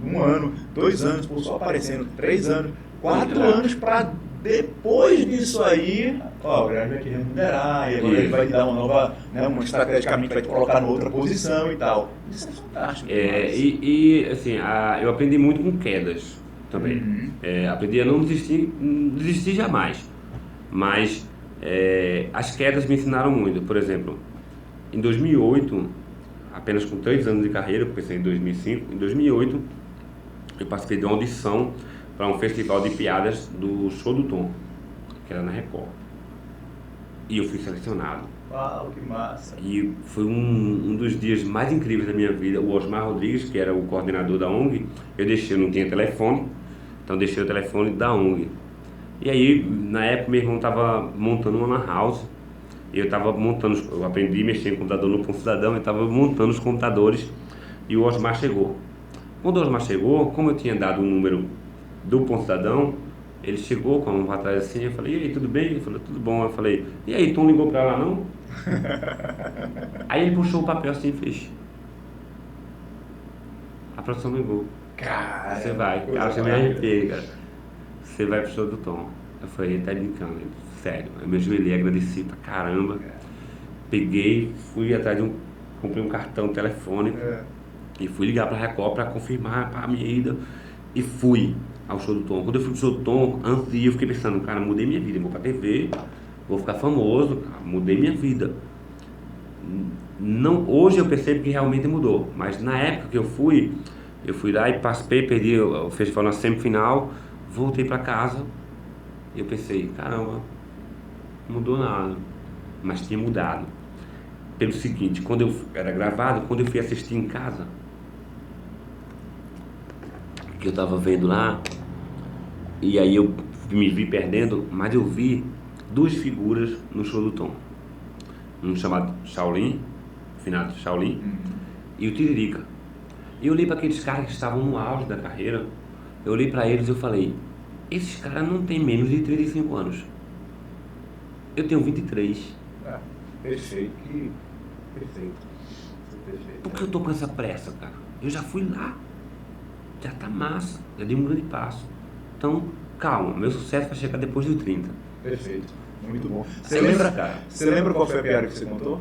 1 ano, 2 anos, por só aparecendo, 3 anos, 4 anos para... Depois disso aí, o Grande vai te remunerar, e agora ele vai te dar uma nova, uma estrategicamente vai te colocar em outra posição e tal. Isso é fantástico. Assim, eu aprendi muito com quedas também. Aprendi a não desistir jamais. Mas as quedas me ensinaram muito. Por exemplo, em 2008, apenas com 3 anos de carreira, eu comecei em 2005, em 2008 eu participei de uma audição para um festival de piadas do Show do Tom, que era na Record. E eu fui selecionado. Uau, que massa! E foi um dos dias mais incríveis da minha vida. O Osmar Rodrigues, que era o coordenador da ONG, eu não tinha telefone, então eu deixei o telefone da ONG. E aí, na época, meu irmão estava montando uma lan house, e eu aprendi a mexer em computador no Ponto Cidadão, eu estava montando os computadores, e o Osmar chegou. Quando o Osmar chegou, como eu tinha dado o número do Ponto Cidadão, ele chegou com a mão para trás assim, eu falei, e aí, tudo bem? Ele falou, tudo bom. Eu falei, e aí, Tom ligou para lá não? Aí ele puxou o papel assim e fez. A produção ligou. Cara, você vai, cara, você me arrepiei, cara. Você vai pro show do Tom. Eu falei, ele tá brincando, sério. Eu me ajoelhei, agradeci pra caramba. Peguei, fui atrás comprei um cartão telefônico e fui ligar pra Record pra confirmar a minha ida. E fui ao show do Tom. Quando eu fui pro show do Tom, antes de ir, eu fiquei pensando, cara, mudei minha vida, eu vou pra TV, vou ficar famoso, cara, mudei minha vida. Não, hoje eu percebo que realmente mudou, mas na época que eu fui lá e participei, perdi o festival na semifinal, voltei pra casa e eu pensei, caramba, não mudou nada, mas tinha mudado. Pelo seguinte, quando eu era gravado, quando eu fui assistir em casa, que eu tava vendo lá, e aí eu me vi perdendo, mas eu vi 2 figuras no show do Tom. Um chamado Shaolin, finado Shaolin, e o Tiririca. E eu olhei para aqueles caras que estavam no auge da carreira, eu olhei para eles e eu falei, esses caras não têm menos de 35 anos. Eu tenho 23. Perfeito. Por que eu tô com essa pressa, cara? Eu já fui lá. Já tá massa, já dei um grande passo. Então, calma, meu sucesso vai chegar depois dos 30. Perfeito. Muito bom. Cara. Você lembra qual foi a piada que você contou?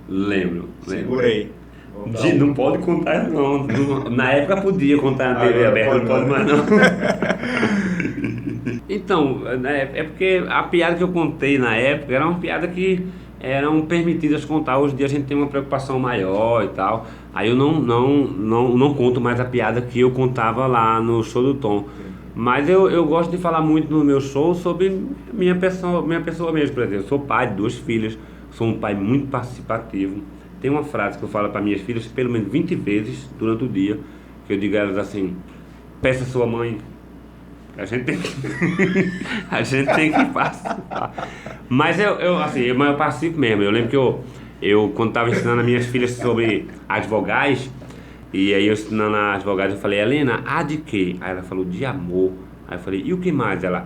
Lembro. Segurei. Não pode contar, não. Na época podia contar na TV aberta, não pode mais, não. Então, é porque a piada que eu contei na época era uma piada que eram permitidas contar. Hoje em dia a gente tem uma preocupação maior e tal. Aí eu não conto mais a piada que eu contava lá no show do Tom. Mas eu gosto de falar muito no meu show sobre minha pessoa mesmo, por exemplo. Eu sou pai de 2 filhas, sou um pai muito participativo. Tem uma frase que eu falo para minhas filhas pelo menos 20 vezes durante o dia, que eu digo a elas assim: peça a sua mãe. A gente tem que, a gente tem que participar. Mas mas eu participo mesmo. Eu lembro que eu quando estava ensinando as minhas filhas sobre as vogais, e aí eu ensinando as vogais, eu falei: Helena, A de quê? Aí ela falou: de amor. Aí eu falei: e o que mais? Ela: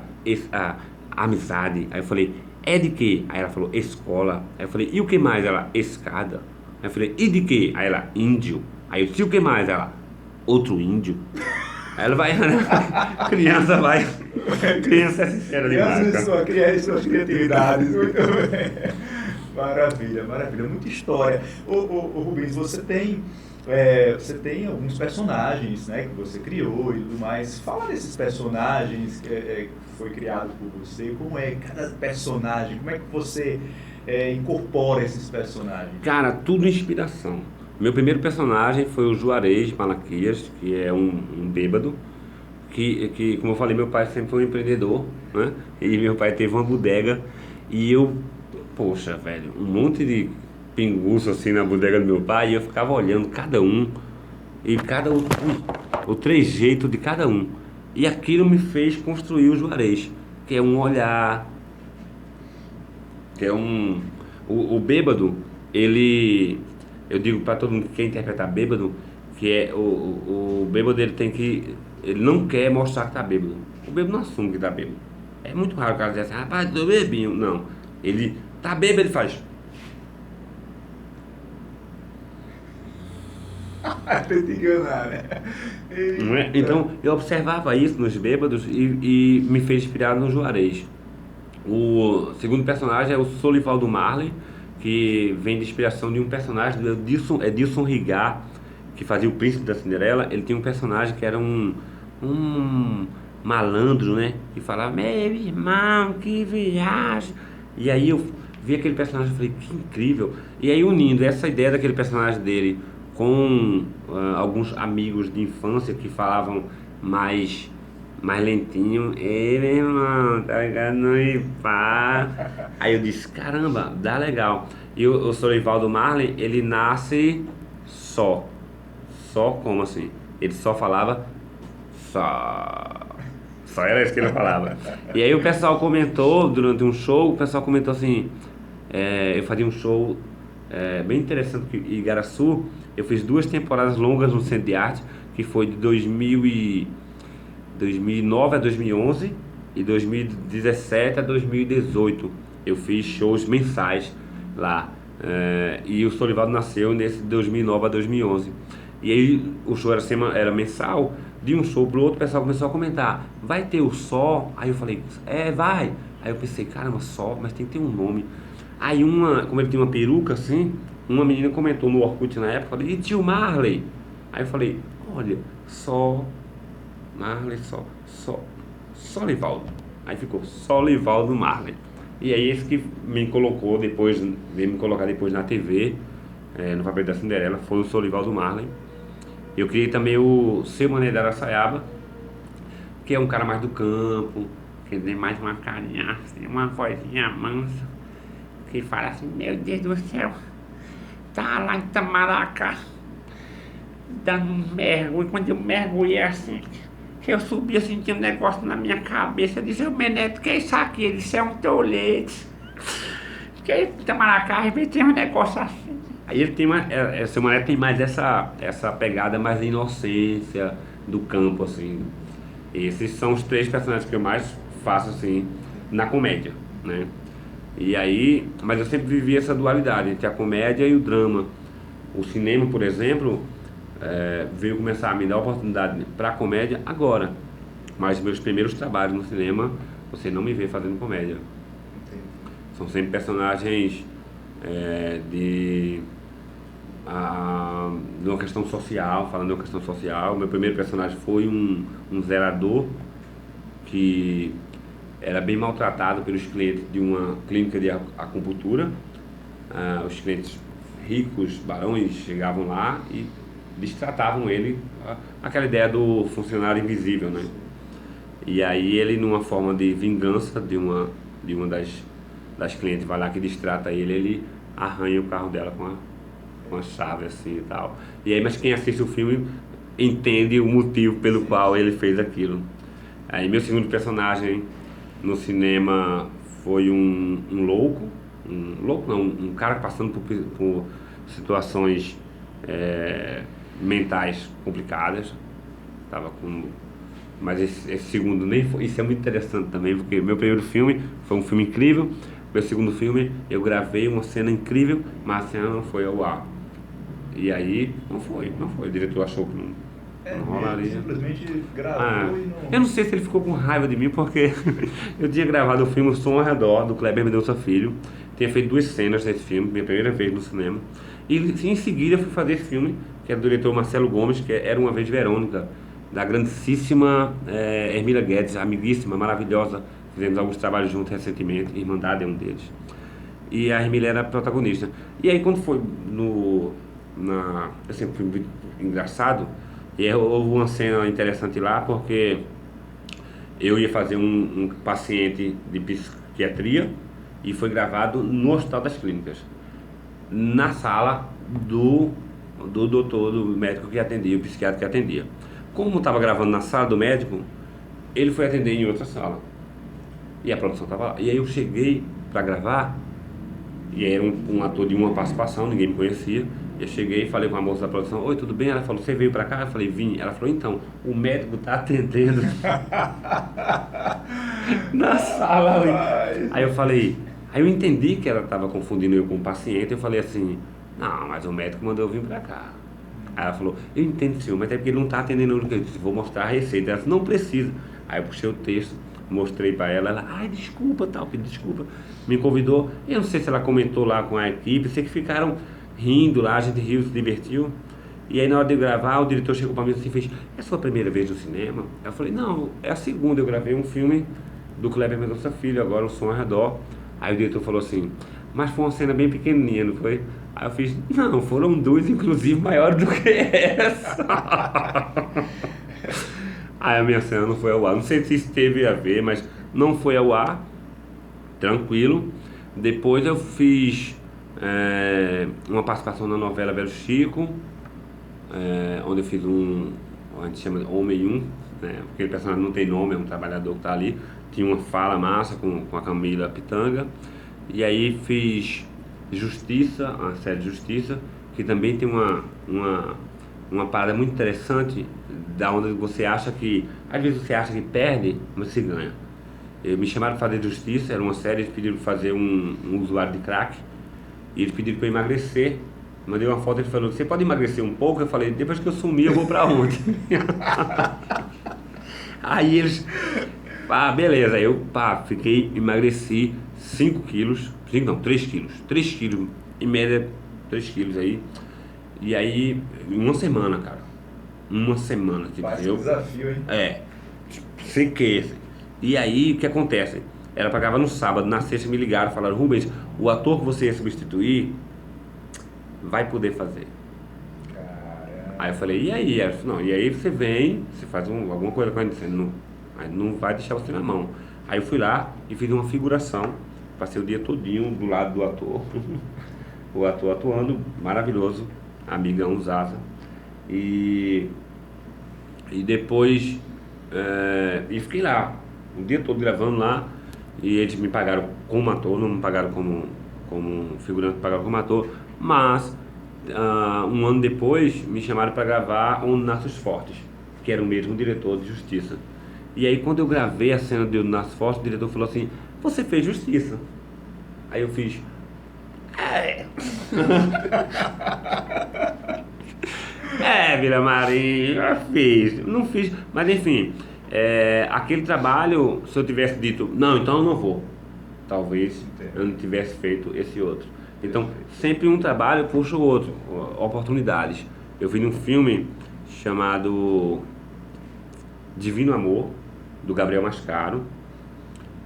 amizade. Aí eu falei: é de quê? Aí ela falou: escola. Aí eu falei: e o que mais? Ela: escada. Aí eu falei: e de quê? Aí ela: índio. Aí eu disse: o que mais? Ela: outro índio. Aí ela vai, criança vai, criança é sincera demais. Criança suas criatividades, muito bem. Maravilha, maravilha, muita história. Ô Rubens, você tem alguns personagens, né, que você criou e tudo mais. Fala desses personagens que foi criado por você, como é cada personagem, como é que você incorpora esses personagens? Cara, tudo inspiração. Meu primeiro personagem foi o Juarez Malaquias, que é um bêbado, que, como eu falei, meu pai sempre foi um empreendedor, né? E meu pai teve uma bodega, e poxa, velho, um monte de pinguço assim na bodega do meu pai, e eu ficava olhando cada um, e o trejeito de cada um. E aquilo me fez construir o Juarez, que é um olhar, que é o bêbado, ele... Eu digo para todo mundo que quer interpretar bêbado, que o bêbado ele não quer mostrar que tá bêbado. O bêbado não assume que tá bêbado. É muito raro o cara dizer assim: rapaz, tô bebinho. Não. Ele tá bêbado, ele faz. Tenta enganar, né? Não é? Então eu observava isso nos bêbados e me fez inspirar no Juarez. O segundo personagem é o Solivaldo Marley, que vem de inspiração de um personagem do Edilson Rigar, que fazia o Príncipe da Cinderela. Ele tinha um personagem que era um malandro, né? Que falava: meu irmão, que viagem. E aí eu vi aquele personagem e falei: que incrível. E aí, unindo essa ideia daquele personagem dele com alguns amigos de infância que falavam mais lentinho: ei, meu irmão, tá ligado? Não ir pá. Aí eu disse: caramba, dá legal. E o Solivaldo Marley, ele nasce só. Só como assim? Ele só falava só. Só era isso que ele falava. E aí o pessoal comentou, durante um show, o pessoal comentou assim: eu fazia um show bem interessante em Igaraçu. Eu fiz 2 temporadas longas no Centro de Arte, que foi de 2009 a 2011 e 2017 a 2018. Eu fiz shows mensais lá. E o Solivaldo nasceu nesse 2009 a 2011. E aí o show era mensal. De um show pro outro, o pessoal começou a comentar: vai ter o Só? Aí eu falei: vai. Aí eu pensei: caramba, Só, mas tem que ter um nome. Aí como ele tinha uma peruca assim, uma menina comentou no Orkut na época: falei: e tio Marley? Aí eu falei: olha, Só Marley, Solivaldo. Aí ficou Solivaldo Marley. E aí esse que me colocou depois, veio me colocar depois na TV, no papel da Cinderela, foi o Solivaldo Marley. Eu criei também o Seu Mané da Araçaiaba, que é um cara mais do campo, que tem mais uma carinha assim, uma vozinha mansa, que fala assim: meu Deus do céu, tá lá em Itamaracá, dando um mergulho. Quando eu mergulhei assim, que eu subi, eu senti um negócio na minha cabeça. Eu disse: ô Meneto, que é isso aqui? Ele disse: é um tolete. Que é Itamaracá, e tem um negócio assim. Aí ele tem seu Mané tem mais essa pegada mais de inocência do campo, assim. Esses são os 3 personagens que eu mais faço, assim, na comédia, né? E aí, mas eu sempre vivi essa dualidade entre a comédia e o drama. O cinema, por exemplo, veio começar a me dar oportunidade para comédia agora. Mas meus primeiros trabalhos no cinema, você não me vê fazendo comédia. São sempre personagens de uma questão social, falando de uma questão social. Meu primeiro personagem foi um zelador que era bem maltratado pelos clientes de uma clínica de acupuntura. Os clientes ricos, barões, chegavam lá e destratavam ele, aquela ideia do funcionário invisível, né? E aí ele, numa forma de vingança de uma das clientes, vai lá que destrata ele arranha o carro dela com a chave assim e tal. E aí, mas quem assiste o filme entende o motivo pelo qual ele fez aquilo. Aí meu segundo personagem no cinema foi um louco, um cara passando por situações mentais complicadas. Mas esse segundo nem foi. Isso é muito interessante também, porque meu primeiro filme foi um filme incrível. Meu segundo filme eu gravei uma cena incrível, mas a cena não foi ao ar. E aí não foi. O diretor achou que não rolaria. Simplesmente gravou e não... Eu não sei se ele ficou com raiva de mim, porque eu tinha gravado o filme O Som ao Redor, do Kleber Mendonça Filho. Tinha feito 2 cenas desse filme, minha primeira vez no cinema. E em seguida eu fui fazer esse filme, que é do diretor Marcelo Gomes, que Era Uma Vez Verônica, da grandíssima Hermília Guedes, amiguíssima, maravilhosa. Fizemos alguns trabalhos juntos recentemente, Irmandade é um deles. E a Hermília era a protagonista. E aí quando foi eu sempre fui muito engraçado, e houve uma cena interessante lá, porque eu ia fazer um paciente de psiquiatria e foi gravado no Hospital das Clínicas, na sala do doutor, do médico que atendia, o psiquiatra que atendia. Como estava gravando na sala do médico, ele foi atender em outra sala. E a produção estava lá. E aí eu cheguei para gravar, e era um ator de uma participação, ninguém me conhecia. Eu cheguei e falei com a moça da produção: oi, tudo bem? Ela falou: você veio para cá? Eu falei: vim. Ela falou: então, o médico está atendendo na sala. Aí eu falei, aí eu entendi que ela estava confundindo eu com o paciente. Eu falei assim: não, mas o médico mandou eu vir para cá. Aí ela falou: eu entendo, senhor, mas é porque ele não está atendendo o que eu disse, vou mostrar a receita. Ela disse: não precisa. Aí eu puxei o texto, mostrei para ela, ai, desculpa, tal, pedi desculpa. Me convidou, eu não sei se ela comentou lá com a equipe, sei que ficaram rindo lá, a gente riu, se divertiu. E aí na hora de gravar, o diretor chegou para mim assim e fez: é a sua primeira vez no cinema? Eu falei: não, é a segunda, eu gravei um filme do Kleber Mendonça Filho, agora O Som ao Redor. Aí o diretor falou assim: mas foi uma cena bem pequenininha, não foi? Aí eu fiz: não, foram 2, inclusive maiores do que essa. Aí a minha cena não foi ao ar, não sei se isso teve a ver, mas não foi ao ar, tranquilo. Depois eu fiz uma participação na novela Velho Chico, onde eu fiz a gente chama de Homem 1, né? Porque o personagem não tem nome, é um trabalhador que está ali. Tinha uma fala massa com a Camila Pitanga. E aí fiz Justiça, a série Justiça, que também tem uma parada muito interessante, da onde você acha que, às vezes você acha que perde, mas você ganha. Me chamaram para fazer Justiça, era uma série, eles pediram para fazer um usuário de crack, e eles pediram para eu emagrecer. Mandei uma foto, ele falou: você pode emagrecer um pouco? Eu falei: depois que eu sumir eu vou para onde? Aí eles, beleza, eu emagreci 5 quilos, 3 quilos, 3 quilos, em média 3 quilos aí. E aí, em uma semana, cara, tipo, Faz um desafio, hein? Sequei. E aí, o que acontece? Era pra gravar no sábado, na sexta me ligaram, falaram: Rubens, o ator que você ia substituir vai poder fazer. Caramba. Aí eu falei: e aí? Ela falou: não, e aí você vem, você faz alguma coisa com a gente, você não vai deixar você na mão. Aí eu fui lá e fiz uma figuração, passei o dia todinho do lado do ator, o ator atuando, maravilhoso, amigão Zaza. E depois e fiquei lá o dia todo gravando lá, e eles me pagaram como ator, não me pagaram como figurante, me pagaram como ator. Mas um ano depois me chamaram para gravar Onde Nasce os Fortes, que era o mesmo diretor de Justiça. E aí quando eu gravei a cena de Onde Nasce os Fortes, o diretor falou assim: você fez Justiça? Aí eu fiz: Vila Maria, eu fiz, não fiz, mas enfim, aquele trabalho, se eu tivesse dito: não, então eu não vou, talvez Entendo. eu não tivesse feito esse outro. Então, sempre um trabalho puxa o outro, oportunidades. Eu vi num filme chamado Divino Amor, do Gabriel Mascaro,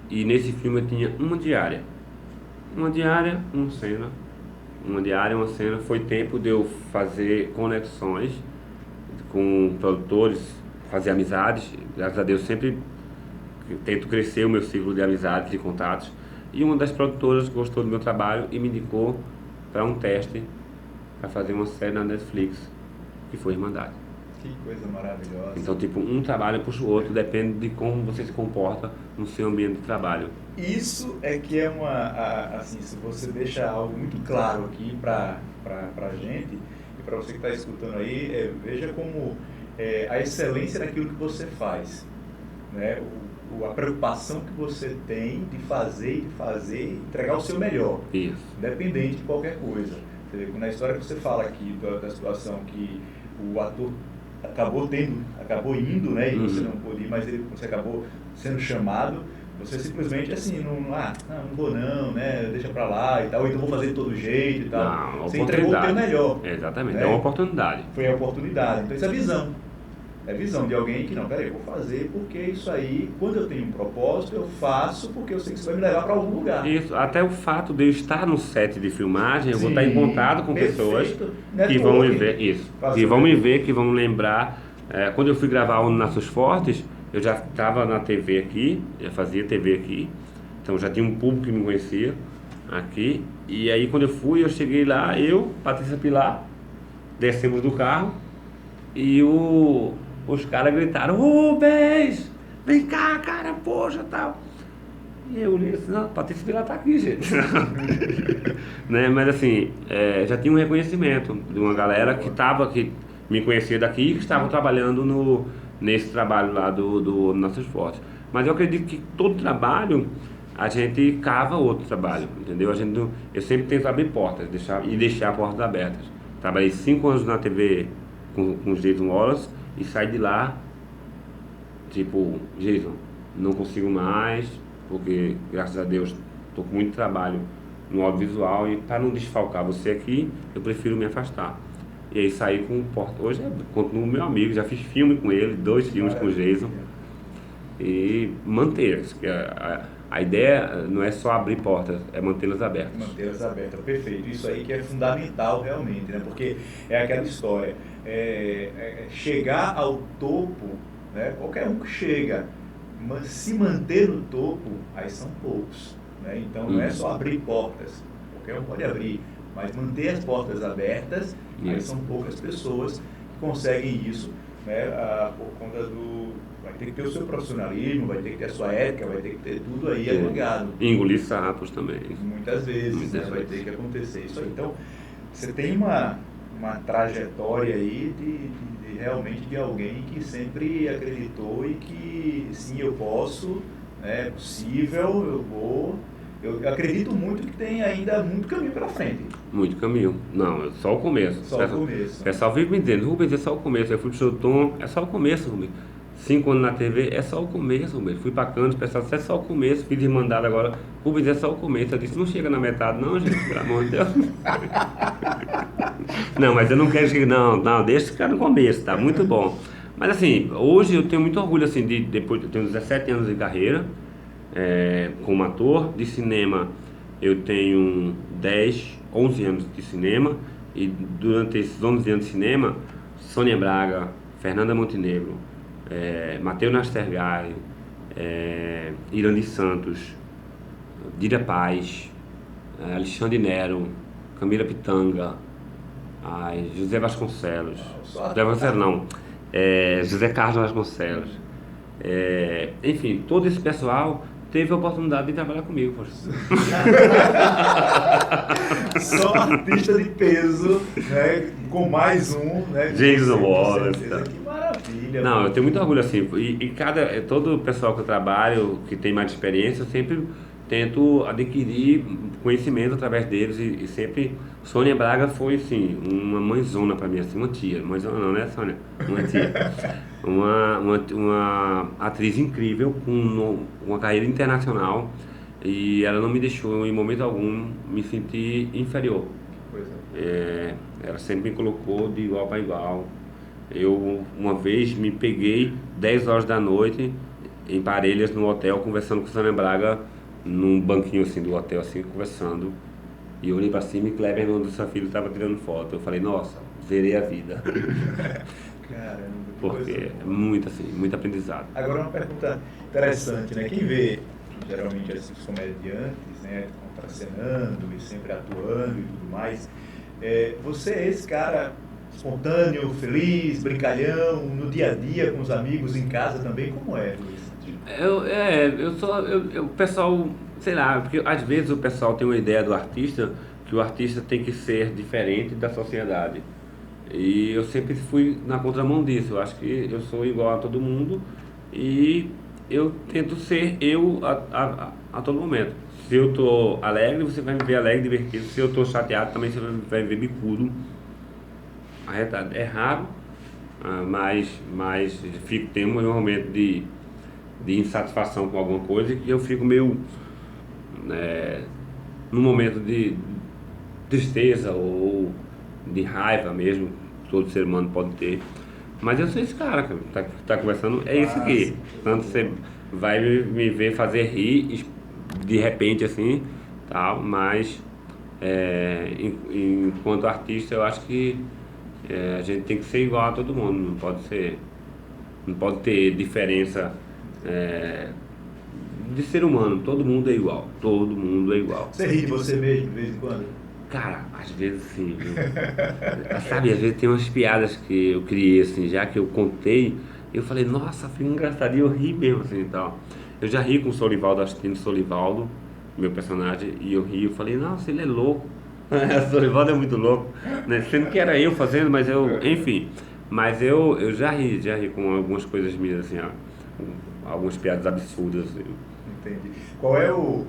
e nesse filme eu tinha uma diária. Uma diária, uma cena. Uma diária, uma cena. Foi tempo de eu fazer conexões com produtores, fazer amizades. Graças a Deus sempre tento crescer o meu ciclo de amizades e contatos. E uma das produtoras gostou do meu trabalho e me indicou para um teste para fazer uma série na Netflix, que foi Irmandade. Que coisa maravilhosa. Então, tipo, um trabalho puxa o outro, depende de como você se comporta no seu ambiente de trabalho. Isso é que é assim, se você deixa algo muito claro aqui para a gente, e para você que está escutando aí, veja como a excelência daquilo que você faz, né? A preocupação que você tem de fazer, entregar o seu melhor, Isso. independente de qualquer coisa. Na história que você fala aqui, da situação que o ator acabou indo, né, e você não pôde ir, mas você acabou sendo chamado, você simplesmente assim, não vou não, né, deixa pra lá e tal, então vou fazer de todo jeito e tal. Não, você entregou o teu melhor. Exatamente, né? é uma oportunidade. Foi a oportunidade, então isso é visão. É visão de alguém que, não, peraí, eu vou fazer porque isso aí, quando eu tenho um propósito, eu faço porque eu sei que isso vai me levar para algum lugar. Isso, até o fato de eu estar no set de filmagem, eu vou Sim, estar em contato com pessoas que vão me ver, que vão me ver, que vão lembrar. Quando eu fui gravar o Nassos Fortes, eu já estava na TV aqui, já fazia TV aqui, então já tinha um público que me conhecia aqui. E aí quando eu cheguei lá, Patrícia Pilar, descemos do carro e os caras gritaram: Rubens, vem cá, cara, poxa, tal. E eu olhei assim: não, Patrícia Pilar tá aqui, gente. Né? Mas assim, já tinha um reconhecimento de uma galera que me conhecia daqui e que estava trabalhando nesse trabalho lá do Nossos Fortes. Mas eu acredito que todo trabalho a gente cava outro trabalho, entendeu? Eu sempre tento abrir portas, deixar portas abertas. Trabalhei 5 anos na TV com o Jason Wallace e saí de lá, tipo, Jason, não consigo mais, porque graças a Deus estou com muito trabalho no audiovisual e para não desfalcar você aqui, eu prefiro me afastar. E aí saí com porta. Hoje continuo meu amigo, já fiz filme com ele, 2 filmes com o Jason. E manter. A ideia não é só abrir portas, é mantê-las abertas. Mantê-las abertas, perfeito. Isso aí que é fundamental realmente, né? Porque é aquela história, chegar ao topo, né? Qualquer um que chega, mas se manter no topo, aí são poucos, né? Então não é só abrir portas, qualquer um pode abrir, mas manter as portas abertas, aí são poucas pessoas que conseguem isso, né? Por conta vai ter que ter o seu profissionalismo, vai ter que ter a sua ética, vai ter que ter tudo aí agregado. Engolir sapos também. Muitas vezes, né? Vai ter que acontecer isso aí. Então, você tem uma trajetória aí de realmente de alguém que sempre acreditou e que sim, eu posso, é possível, eu vou. Eu acredito muito que tem ainda muito caminho pela frente. Muito caminho. Não, é só o começo. Só o começo. O pessoal vive me dizendo: Rubens, é só o começo. Eu fui pro Show Tom, é só o começo, Rubens. 5 anos na TV, é só o começo, Rubens. Fui pra Cantos, o pessoal disse: é só o começo. Fiz Irmandade agora, Rubens, é só o começo. Eu disse: não chega na metade não, gente, pelo amor de Deus. Não, mas eu não quero chegar, não, deixa ficar no começo, tá muito bom. Mas assim, hoje eu tenho muito orgulho, assim, depois eu tenho 17 anos de carreira, como ator. De cinema eu tenho 11 anos de cinema, e durante esses 11 anos de cinema, Sônia Braga, Fernanda Montenegro, Matheus Nastergalli, Irandi Santos, Dira Paz, Alexandre Nero, Camila Pitanga, José Vasconcelos, José Carlos Vasconcelos, enfim, todo esse pessoal teve a oportunidade de trabalhar comigo, poxa. Só artista de peso, né? Com mais um, né? Jason Wallace. Que maravilha. Não, eu tenho muito orgulho assim. Todo o pessoal que eu trabalho, que tem mais experiência, eu sempre tento adquirir conhecimento através deles e sempre. Sônia Braga foi, assim, uma mãezona para mim, assim, uma tia. Mãezona não, né, Sônia? Uma tia. Uma atriz incrível, com uma carreira internacional. e ela não me deixou em momento algum me sentir inferior. Pois é. Ela sempre me colocou de igual para igual. Eu uma vez me peguei 10 horas da noite em Parelhas no hotel conversando com Sônia Braga num banquinho assim do hotel assim conversando. E eu olhei para cima e Kleber, irmão do seu filho, estava tirando foto. Eu falei, nossa, zerei a vida. Caramba, que Porque coisa é boa. muito assim, muito aprendizado. Agora uma pergunta interessante, né? Quem vê geralmente assim, os comediantes, né, contracenando e sempre atuando e tudo mais, você é esse cara espontâneo, feliz, brincalhão, no dia a dia com os amigos, em casa também, como é, Luiz? O pessoal, sei lá, porque às vezes o pessoal tem uma ideia do artista que o artista tem que ser diferente da sociedade. E eu sempre fui na contramão disso. Eu acho que eu sou igual a todo mundo e eu tento ser eu a todo momento. Se eu tô alegre, você vai me ver alegre, divertido. Se eu tô chateado, também você vai me ver bicudo, arretado. É raro, mas tem um momento de insatisfação com alguma coisa que eu fico meio num momento de tristeza ou de raiva mesmo, todo ser humano pode ter. Mas eu sou esse cara que tá conversando, é isso aqui. Tanto você vai me ver fazer rir de repente assim, tal, mas enquanto artista eu acho que a gente tem que ser igual a todo mundo, não pode ter diferença de ser humano, todo mundo é igual, todo mundo é igual. Você ri de você mesmo de vez em quando? Cara, às vezes sim, viu? Sabe, às vezes tem umas piadas que eu criei assim, já que eu contei, eu falei, nossa, foi engraçado, e eu ri mesmo assim e tal. Eu já ri com o Solivaldo, assistindo o Solivaldo, meu personagem, e eu ri, eu falei, nossa, ele é louco. O Solivaldo é muito louco, né? Sendo que era eu fazendo, mas enfim. Mas eu já ri com algumas coisas minhas, assim, ó, com algumas piadas absurdas, assim. Entendi. Qual é o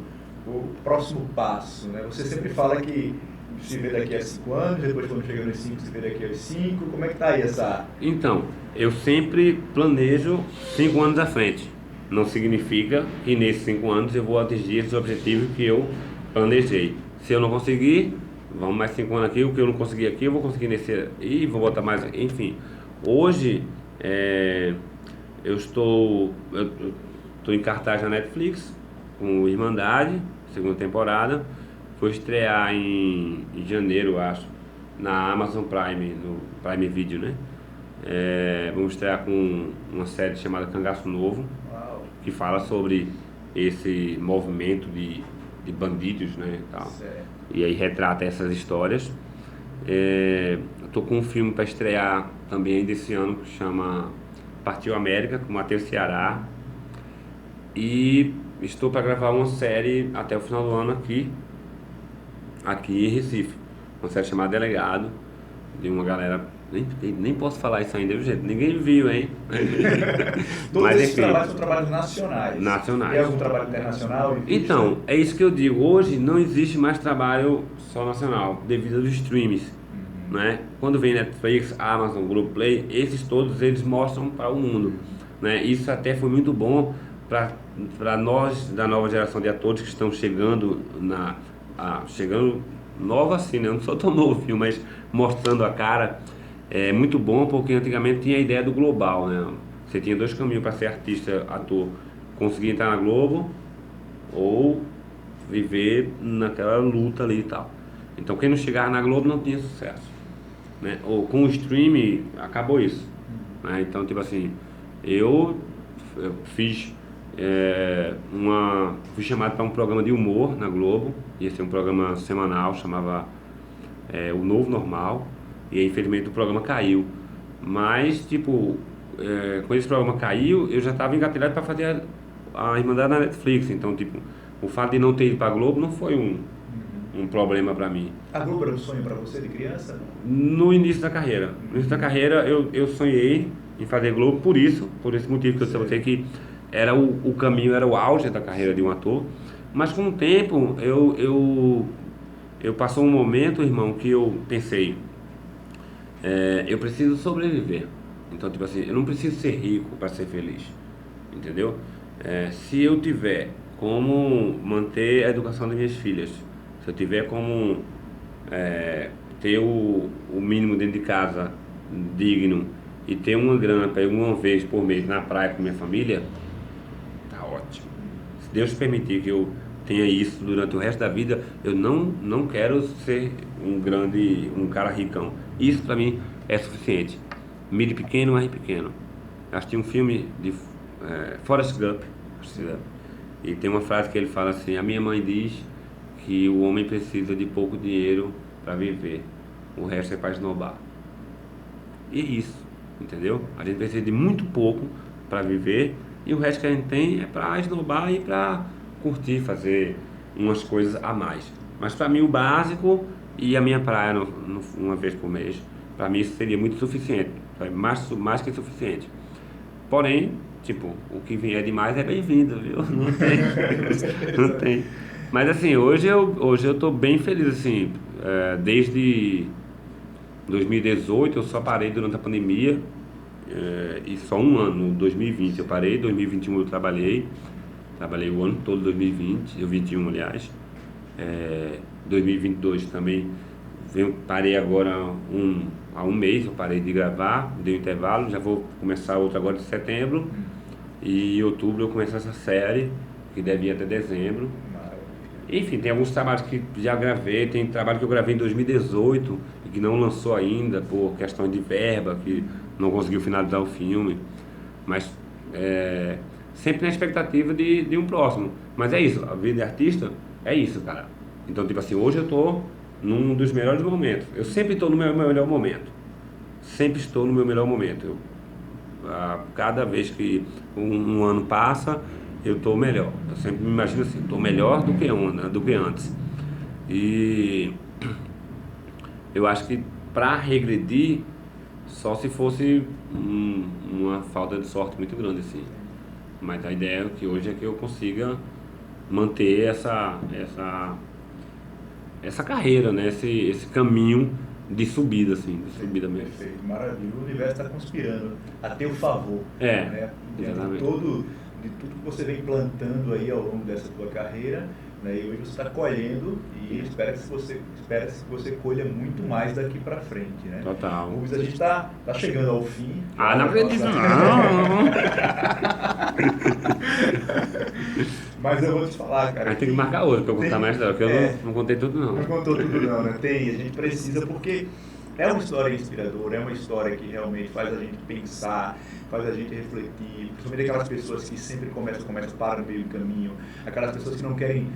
próximo passo, né? Você sempre fala que se vê daqui a 5 anos, depois quando chega nos 5, se vê daqui a 5. Como é que tá aí essa... Então, eu sempre planejo 5 anos à frente. Não significa que nesses 5 anos eu vou atingir esse objetivo que eu planejei. Se eu não conseguir, vamos mais 5 anos aqui, o que eu não consegui aqui, eu vou conseguir nesse e vou botar mais, enfim. Hoje, eu estou em cartaz na Netflix com Irmandade, segunda temporada. Foi estrear em janeiro, acho, na Amazon Prime, no Prime Video, né? Vamos estrear com uma série chamada Cangaço Novo, Uau. que fala sobre esse movimento de bandidos, né? E tal. Certo. E aí retrata essas histórias. Estou com um filme para estrear também ainda esse ano que chama Partiu América, com Matheus Ceará. E estou para gravar uma série até o final do ano aqui em Recife. Uma série chamada Delegado, de uma galera. Nem posso falar isso ainda, viu, gente? Ninguém viu, hein? Todos Mas, esses enfim, trabalhos são trabalhos nacionais. nacionais. Tem algum trabalho internacional? Então, é isso que eu digo. Hoje não existe mais trabalho só nacional, devido aos streams, né? Quando vem Netflix, Amazon, Globoplay, esses todos eles mostram para o mundo, né? Isso até foi muito bom para nós da nova geração de atores que estão chegando chegando nova assim, né? Eu não sou tão novo, viu? Mas mostrando a cara. É muito bom porque antigamente tinha a ideia do global, né? Você tinha 2 caminhos para ser artista, ator: conseguir entrar na Globo ou viver naquela luta ali e tal. Então quem não chegava na Globo não tinha sucesso, né? Ou com o streaming acabou isso, né? Então tipo assim, eu fiz fui chamado para um programa de humor na Globo. Ia ser um programa semanal, chamava O Novo Normal. E aí, infelizmente o programa caiu. Mas, tipo, quando esse programa caiu, eu já estava engatilhado para fazer a Irmandade na Netflix. Então, tipo, o fato de não ter ido para a Globo não foi um problema para mim. A Globo era um sonho para você de criança? No início da carreira. No início da carreira, eu sonhei em fazer Globo por esse motivo que eu sei que era o caminho, era o auge da carreira de um ator. Mas com o tempo, eu passou um momento, irmão, que eu pensei... eu preciso sobreviver. Então, tipo assim, eu não preciso ser rico para ser feliz, entendeu? Se eu tiver como manter a educação das minhas filhas. Se eu tiver como ter o mínimo dentro de casa digno e ter uma grana para ir uma vez por mês na praia com minha família, tá ótimo. Se Deus permitir que eu tenha isso durante o resto da vida, eu não quero ser um cara ricão. Isso para mim é suficiente. Mire pequeno, erre pequeno. Assisti um filme de Forrest Gump, e tem uma frase que ele fala assim: a minha mãe diz que o homem precisa de pouco dinheiro para viver, o resto é para esnobar. E é isso, entendeu? A gente precisa de muito pouco para viver e o resto que a gente tem é para esnobar e para curtir, fazer umas coisas a mais. Mas para mim o básico e a minha praia uma vez por mês, para mim isso seria muito suficiente, mais que suficiente. Porém, tipo, o que vier demais é bem-vindo, viu? Não tem, não tem. Mas assim, hoje eu tô bem feliz, assim, desde 2018 eu só parei durante a pandemia, e só um ano, 2020 eu parei, 2021 eu trabalhei o ano todo, 2020, 2021 aliás, 2022 também, parei agora há um mês, eu parei de gravar, dei um intervalo, já vou começar outro agora de setembro, e em outubro eu começo essa série, que deve ir até dezembro. Enfim, tem alguns trabalhos que já gravei, tem trabalho que eu gravei em 2018 e que não lançou ainda por questão de verba, que não conseguiu finalizar o filme, mas sempre na expectativa de um próximo. Mas é isso, a vida de artista é isso, cara. Então, tipo assim, hoje eu tô num dos melhores momentos. Eu sempre estou no meu melhor momento. Sempre estou no meu melhor momento. Cada vez que um ano passa, eu estou melhor. Eu sempre me imagino assim, estou melhor do que antes. E eu acho que para regredir, só se fosse uma falta de sorte muito grande, assim. Mas a ideia que hoje é que eu consiga manter essa carreira, né? Esse caminho de subida, assim, de subida mesmo. Perfeito, maravilha. O universo está conspirando a teu favor. Né? Exatamente. De tudo que você vem plantando aí ao longo dessa tua carreira, né? E hoje você está colhendo e espera que você colha muito mais daqui para frente, né? Total. Rubens, a gente está chegando ao fim. Não acredito não. Mas eu vou te falar, cara. Mas tem que marcar outro para eu contar mais história, porque eu não contei tudo não. Não contou tudo não, né? A gente precisa, porque é uma história inspiradora, é uma história que realmente faz a gente pensar, faz a gente refletir, principalmente aquelas pessoas que sempre começam, param no meio do caminho, aquelas pessoas que não querem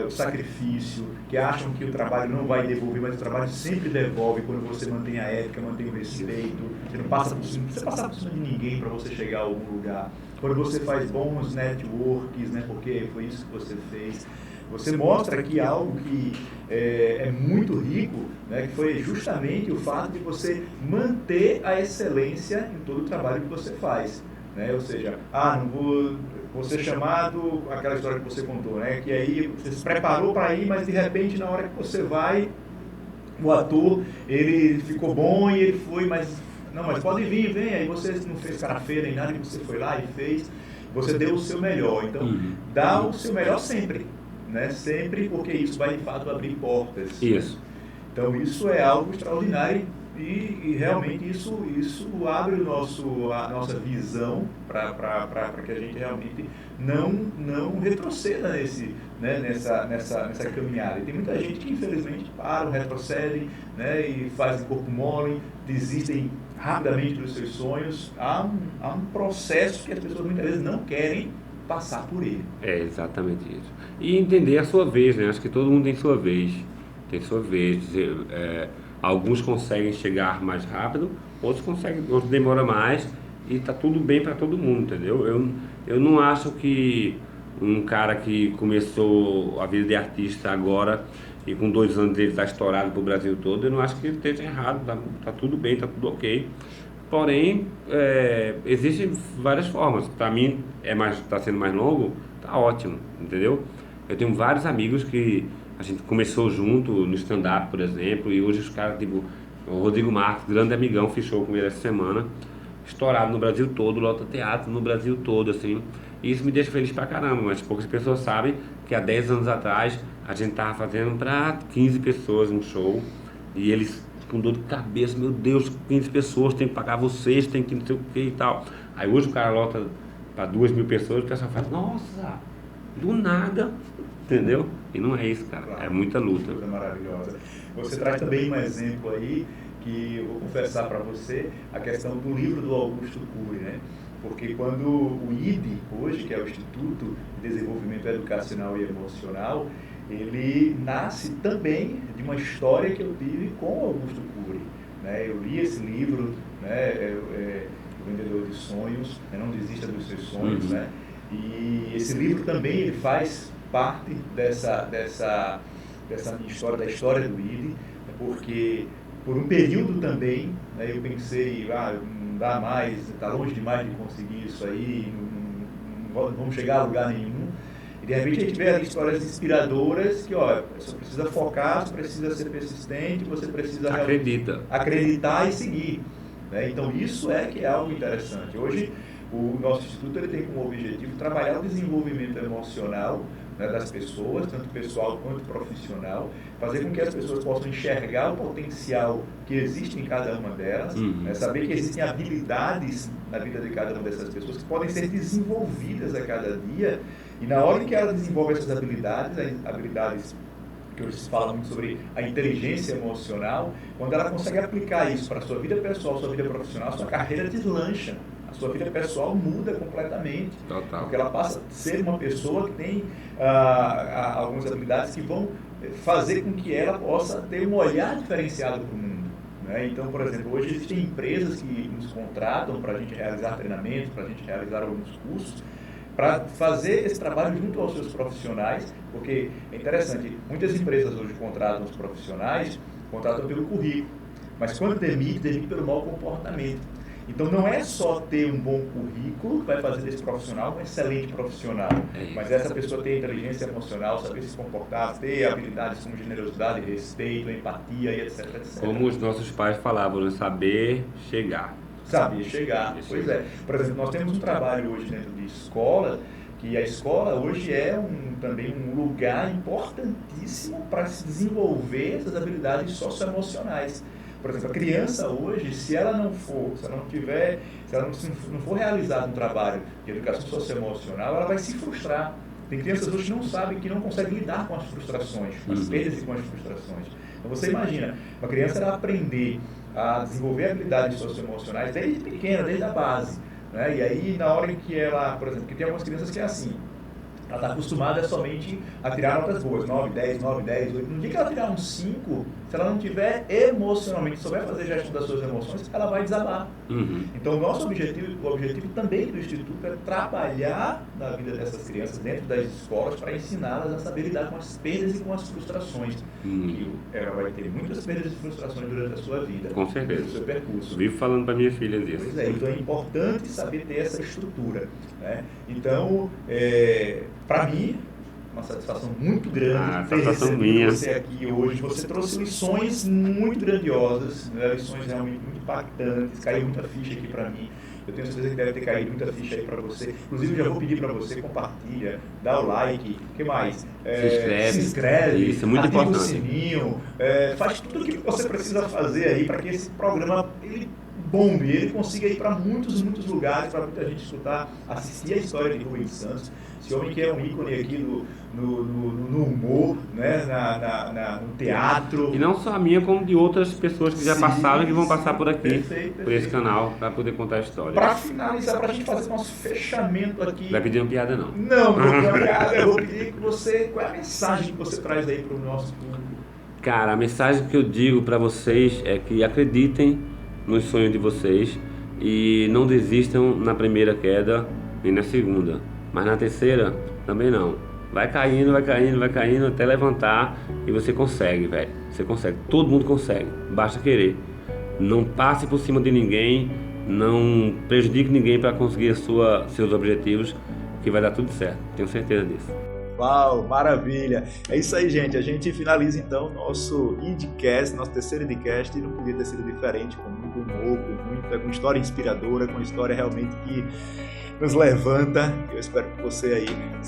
o sacrifício, que acham que o trabalho não vai devolver, mas o trabalho sempre devolve quando você mantém a ética, mantém o respeito, você não passa por cima, você passa por cima de ninguém para você chegar a algum lugar. Quando você faz bons networks, né, porque foi isso que você fez, você mostra aqui algo que é muito rico, né, que foi justamente o fato de você manter a excelência em todo o trabalho que você faz. Né? Ou seja, não vou ser chamado, aquela história que você contou, né, que aí você se preparou para ir, mas de repente na hora que você vai, o ator, ele ficou bom e ele foi, mas pode vir, vem, aí você não fez cara feia nem nada, você foi lá e fez, você deu o seu melhor, então dá o seu melhor sempre. Né? Sempre, porque isso vai de fato abrir portas. Isso. Então isso é algo extraordinário e realmente isso abre a nossa visão para que a gente realmente não retroceda nessa caminhada. E tem muita gente que infelizmente param, retrocedem, né, e fazem corpo mole, desistem rapidamente dos seus sonhos. Há um processo que as pessoas muitas vezes não querem passar por ele. É exatamente isso. E entender a sua vez, né? Acho que todo mundo tem sua vez. Alguns conseguem chegar mais rápido, outros demoram mais e tá tudo bem para todo mundo, entendeu? Eu não acho que um cara que começou a vida de artista agora e com 2 anos ele está estourado pro Brasil todo, eu não acho que ele esteja errado, tá tudo bem, tá tudo ok. Porém, existem várias formas. Para mim, está sendo mais longo, tá ótimo, entendeu? Eu tenho vários amigos que a gente começou junto no stand-up, por exemplo, e hoje os caras, tipo, o Rodrigo Marques, grande amigão, fiz show com ele essa semana, estourado no Brasil todo, lota teatro no Brasil todo, assim. E isso me deixa feliz pra caramba, mas poucas pessoas sabem que há 10 anos atrás a gente tava fazendo para 15 pessoas um show e eles com dor de cabeça, meu Deus, 15 pessoas, tem que pagar vocês, tem que não sei o que e tal. Aí hoje o cara lota para 2.000 pessoas, o pessoal fala, nossa, do nada, entendeu? E não é isso, cara, é muita luta. Coisa maravilhosa. Você traz também um exemplo aí, que eu vou confessar para você, a questão do livro do Augusto Cury, né? Porque quando o IDE, hoje, que é o Instituto de Desenvolvimento Educacional e Emocional, ele nasce também de uma história que eu tive com o Augusto Cury, né? Eu li esse livro, né? O Vendedor de Sonhos, Não Desista dos Seus Sonhos, né? E esse livro também ele faz parte dessa minha história, da história do IDE, porque por um período também, né, eu pensei, não dá mais, está longe demais de conseguir isso aí, não vamos chegar a lugar nenhum. E de repente a gente vê ali histórias inspiradoras que, você precisa focar, você precisa ser persistente, você precisa acreditar e seguir, né? Então isso que é algo interessante. Hoje o nosso instituto ele tem como objetivo trabalhar o desenvolvimento emocional, né, das pessoas, tanto pessoal quanto profissional, fazer com que as pessoas possam enxergar o potencial que existe em cada uma delas, né, saber que existem habilidades na vida de cada uma dessas pessoas que podem ser desenvolvidas a cada dia, e na hora em que ela desenvolve essas habilidades que hoje se fala muito sobre a inteligência emocional, quando ela consegue aplicar isso para a sua vida pessoal, sua vida profissional, sua carreira deslancha. A sua vida pessoal muda completamente. Total. Porque ela passa a ser uma pessoa que tem algumas habilidades que vão fazer com que ela possa ter um olhar diferenciado para o mundo, né? Então, por exemplo, hoje existem empresas que nos contratam para a gente realizar treinamentos, para a gente realizar alguns cursos, para fazer esse trabalho junto aos seus profissionais, porque é interessante, muitas empresas hoje contratam os profissionais, contratam pelo currículo, mas quando demite pelo mau comportamento. Então não é só ter um bom currículo que vai fazer desse profissional um excelente profissional, mas essa pessoa ter inteligência emocional, saber se comportar, ter habilidades como generosidade, respeito, empatia e etc, etc. Como os nossos pais falavam, né? Saber chegar. Saber chegar, pois é. Por exemplo, nós temos um trabalho hoje dentro de escola, que a escola hoje é também um lugar importantíssimo para se desenvolver essas habilidades socioemocionais. Por exemplo, a criança hoje, se ela não for realizado um trabalho de educação socioemocional, ela vai se frustrar. Tem crianças hoje que não sabem, que não conseguem lidar com as frustrações, com as perdas e com as frustrações. Então você imagina, uma criança ela aprender a desenvolver habilidades socioemocionais desde pequena, desde a base, né? E aí na hora em que ela, por exemplo, que tem algumas crianças que é assim, ela está acostumada somente a tirar notas boas, 9, 10, 8. No dia que ela tirar um 5, se ela não tiver emocionalmente, souber fazer gestão das suas emoções, ela vai desabar. Então, o nosso objetivo também do Instituto é trabalhar na vida dessas crianças dentro das escolas para ensiná-las a saber lidar com as perdas e com as frustrações. Que ela vai ter muitas perdas e frustrações durante a sua vida. Com certeza. No seu percurso. Vivo falando para minha filha disso. Pois é, então é importante saber ter essa estrutura, né? Então, para mim, uma satisfação muito grande ter recebido você aqui hoje. Você trouxe lições muito grandiosas, né? Lições realmente muito impactantes, caiu muita ficha aqui para mim. Eu tenho certeza que deve ter caído muita ficha aí para você. Inclusive, eu já vou pedir para você, compartilha, dá o like, o que mais? Se inscreve, isso é muito ativa importante. o sininho, faz tudo o que você precisa fazer aí para que esse programa ele bombe, ele consiga ir para muitos lugares, para muita gente escutar, assistir a história de Rubens Santos. Esse homem que é um ícone aqui no humor, né? No teatro. E não só a minha, como de outras pessoas que já passaram e que vão passar por aqui, perfeito. Por esse canal, para poder contar a história. Para finalizar, para a gente fazer nosso fechamento aqui. Vai pedir uma piada, não? Não vou pedir uma piada. Eu vou pedir que você... Qual é a mensagem que você traz aí para o nosso público? Cara, a mensagem que eu digo para vocês é que acreditem nos sonhos de vocês e não desistam na primeira queda nem na segunda. Mas na terceira, também não. Vai caindo até levantar e você consegue, velho. Você consegue. Todo mundo consegue. Basta querer. Não passe por cima de ninguém. Não prejudique ninguém para conseguir seus objetivos, que vai dar tudo certo. Tenho certeza disso. Uau, maravilha. É isso aí, gente. A gente finaliza então nosso Idcast, nosso terceiro Idcast, e não podia ter sido diferente, com muito humor, com história inspiradora, com história realmente que nos levanta. Eu espero que você aí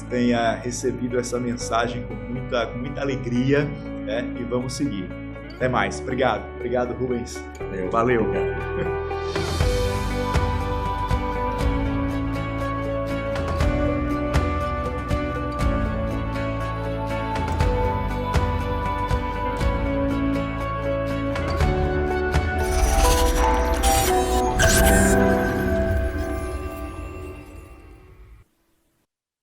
tenha recebido essa mensagem com muita alegria, né? E vamos seguir. Até mais. Obrigado, Rubens. Valeu. Obrigado.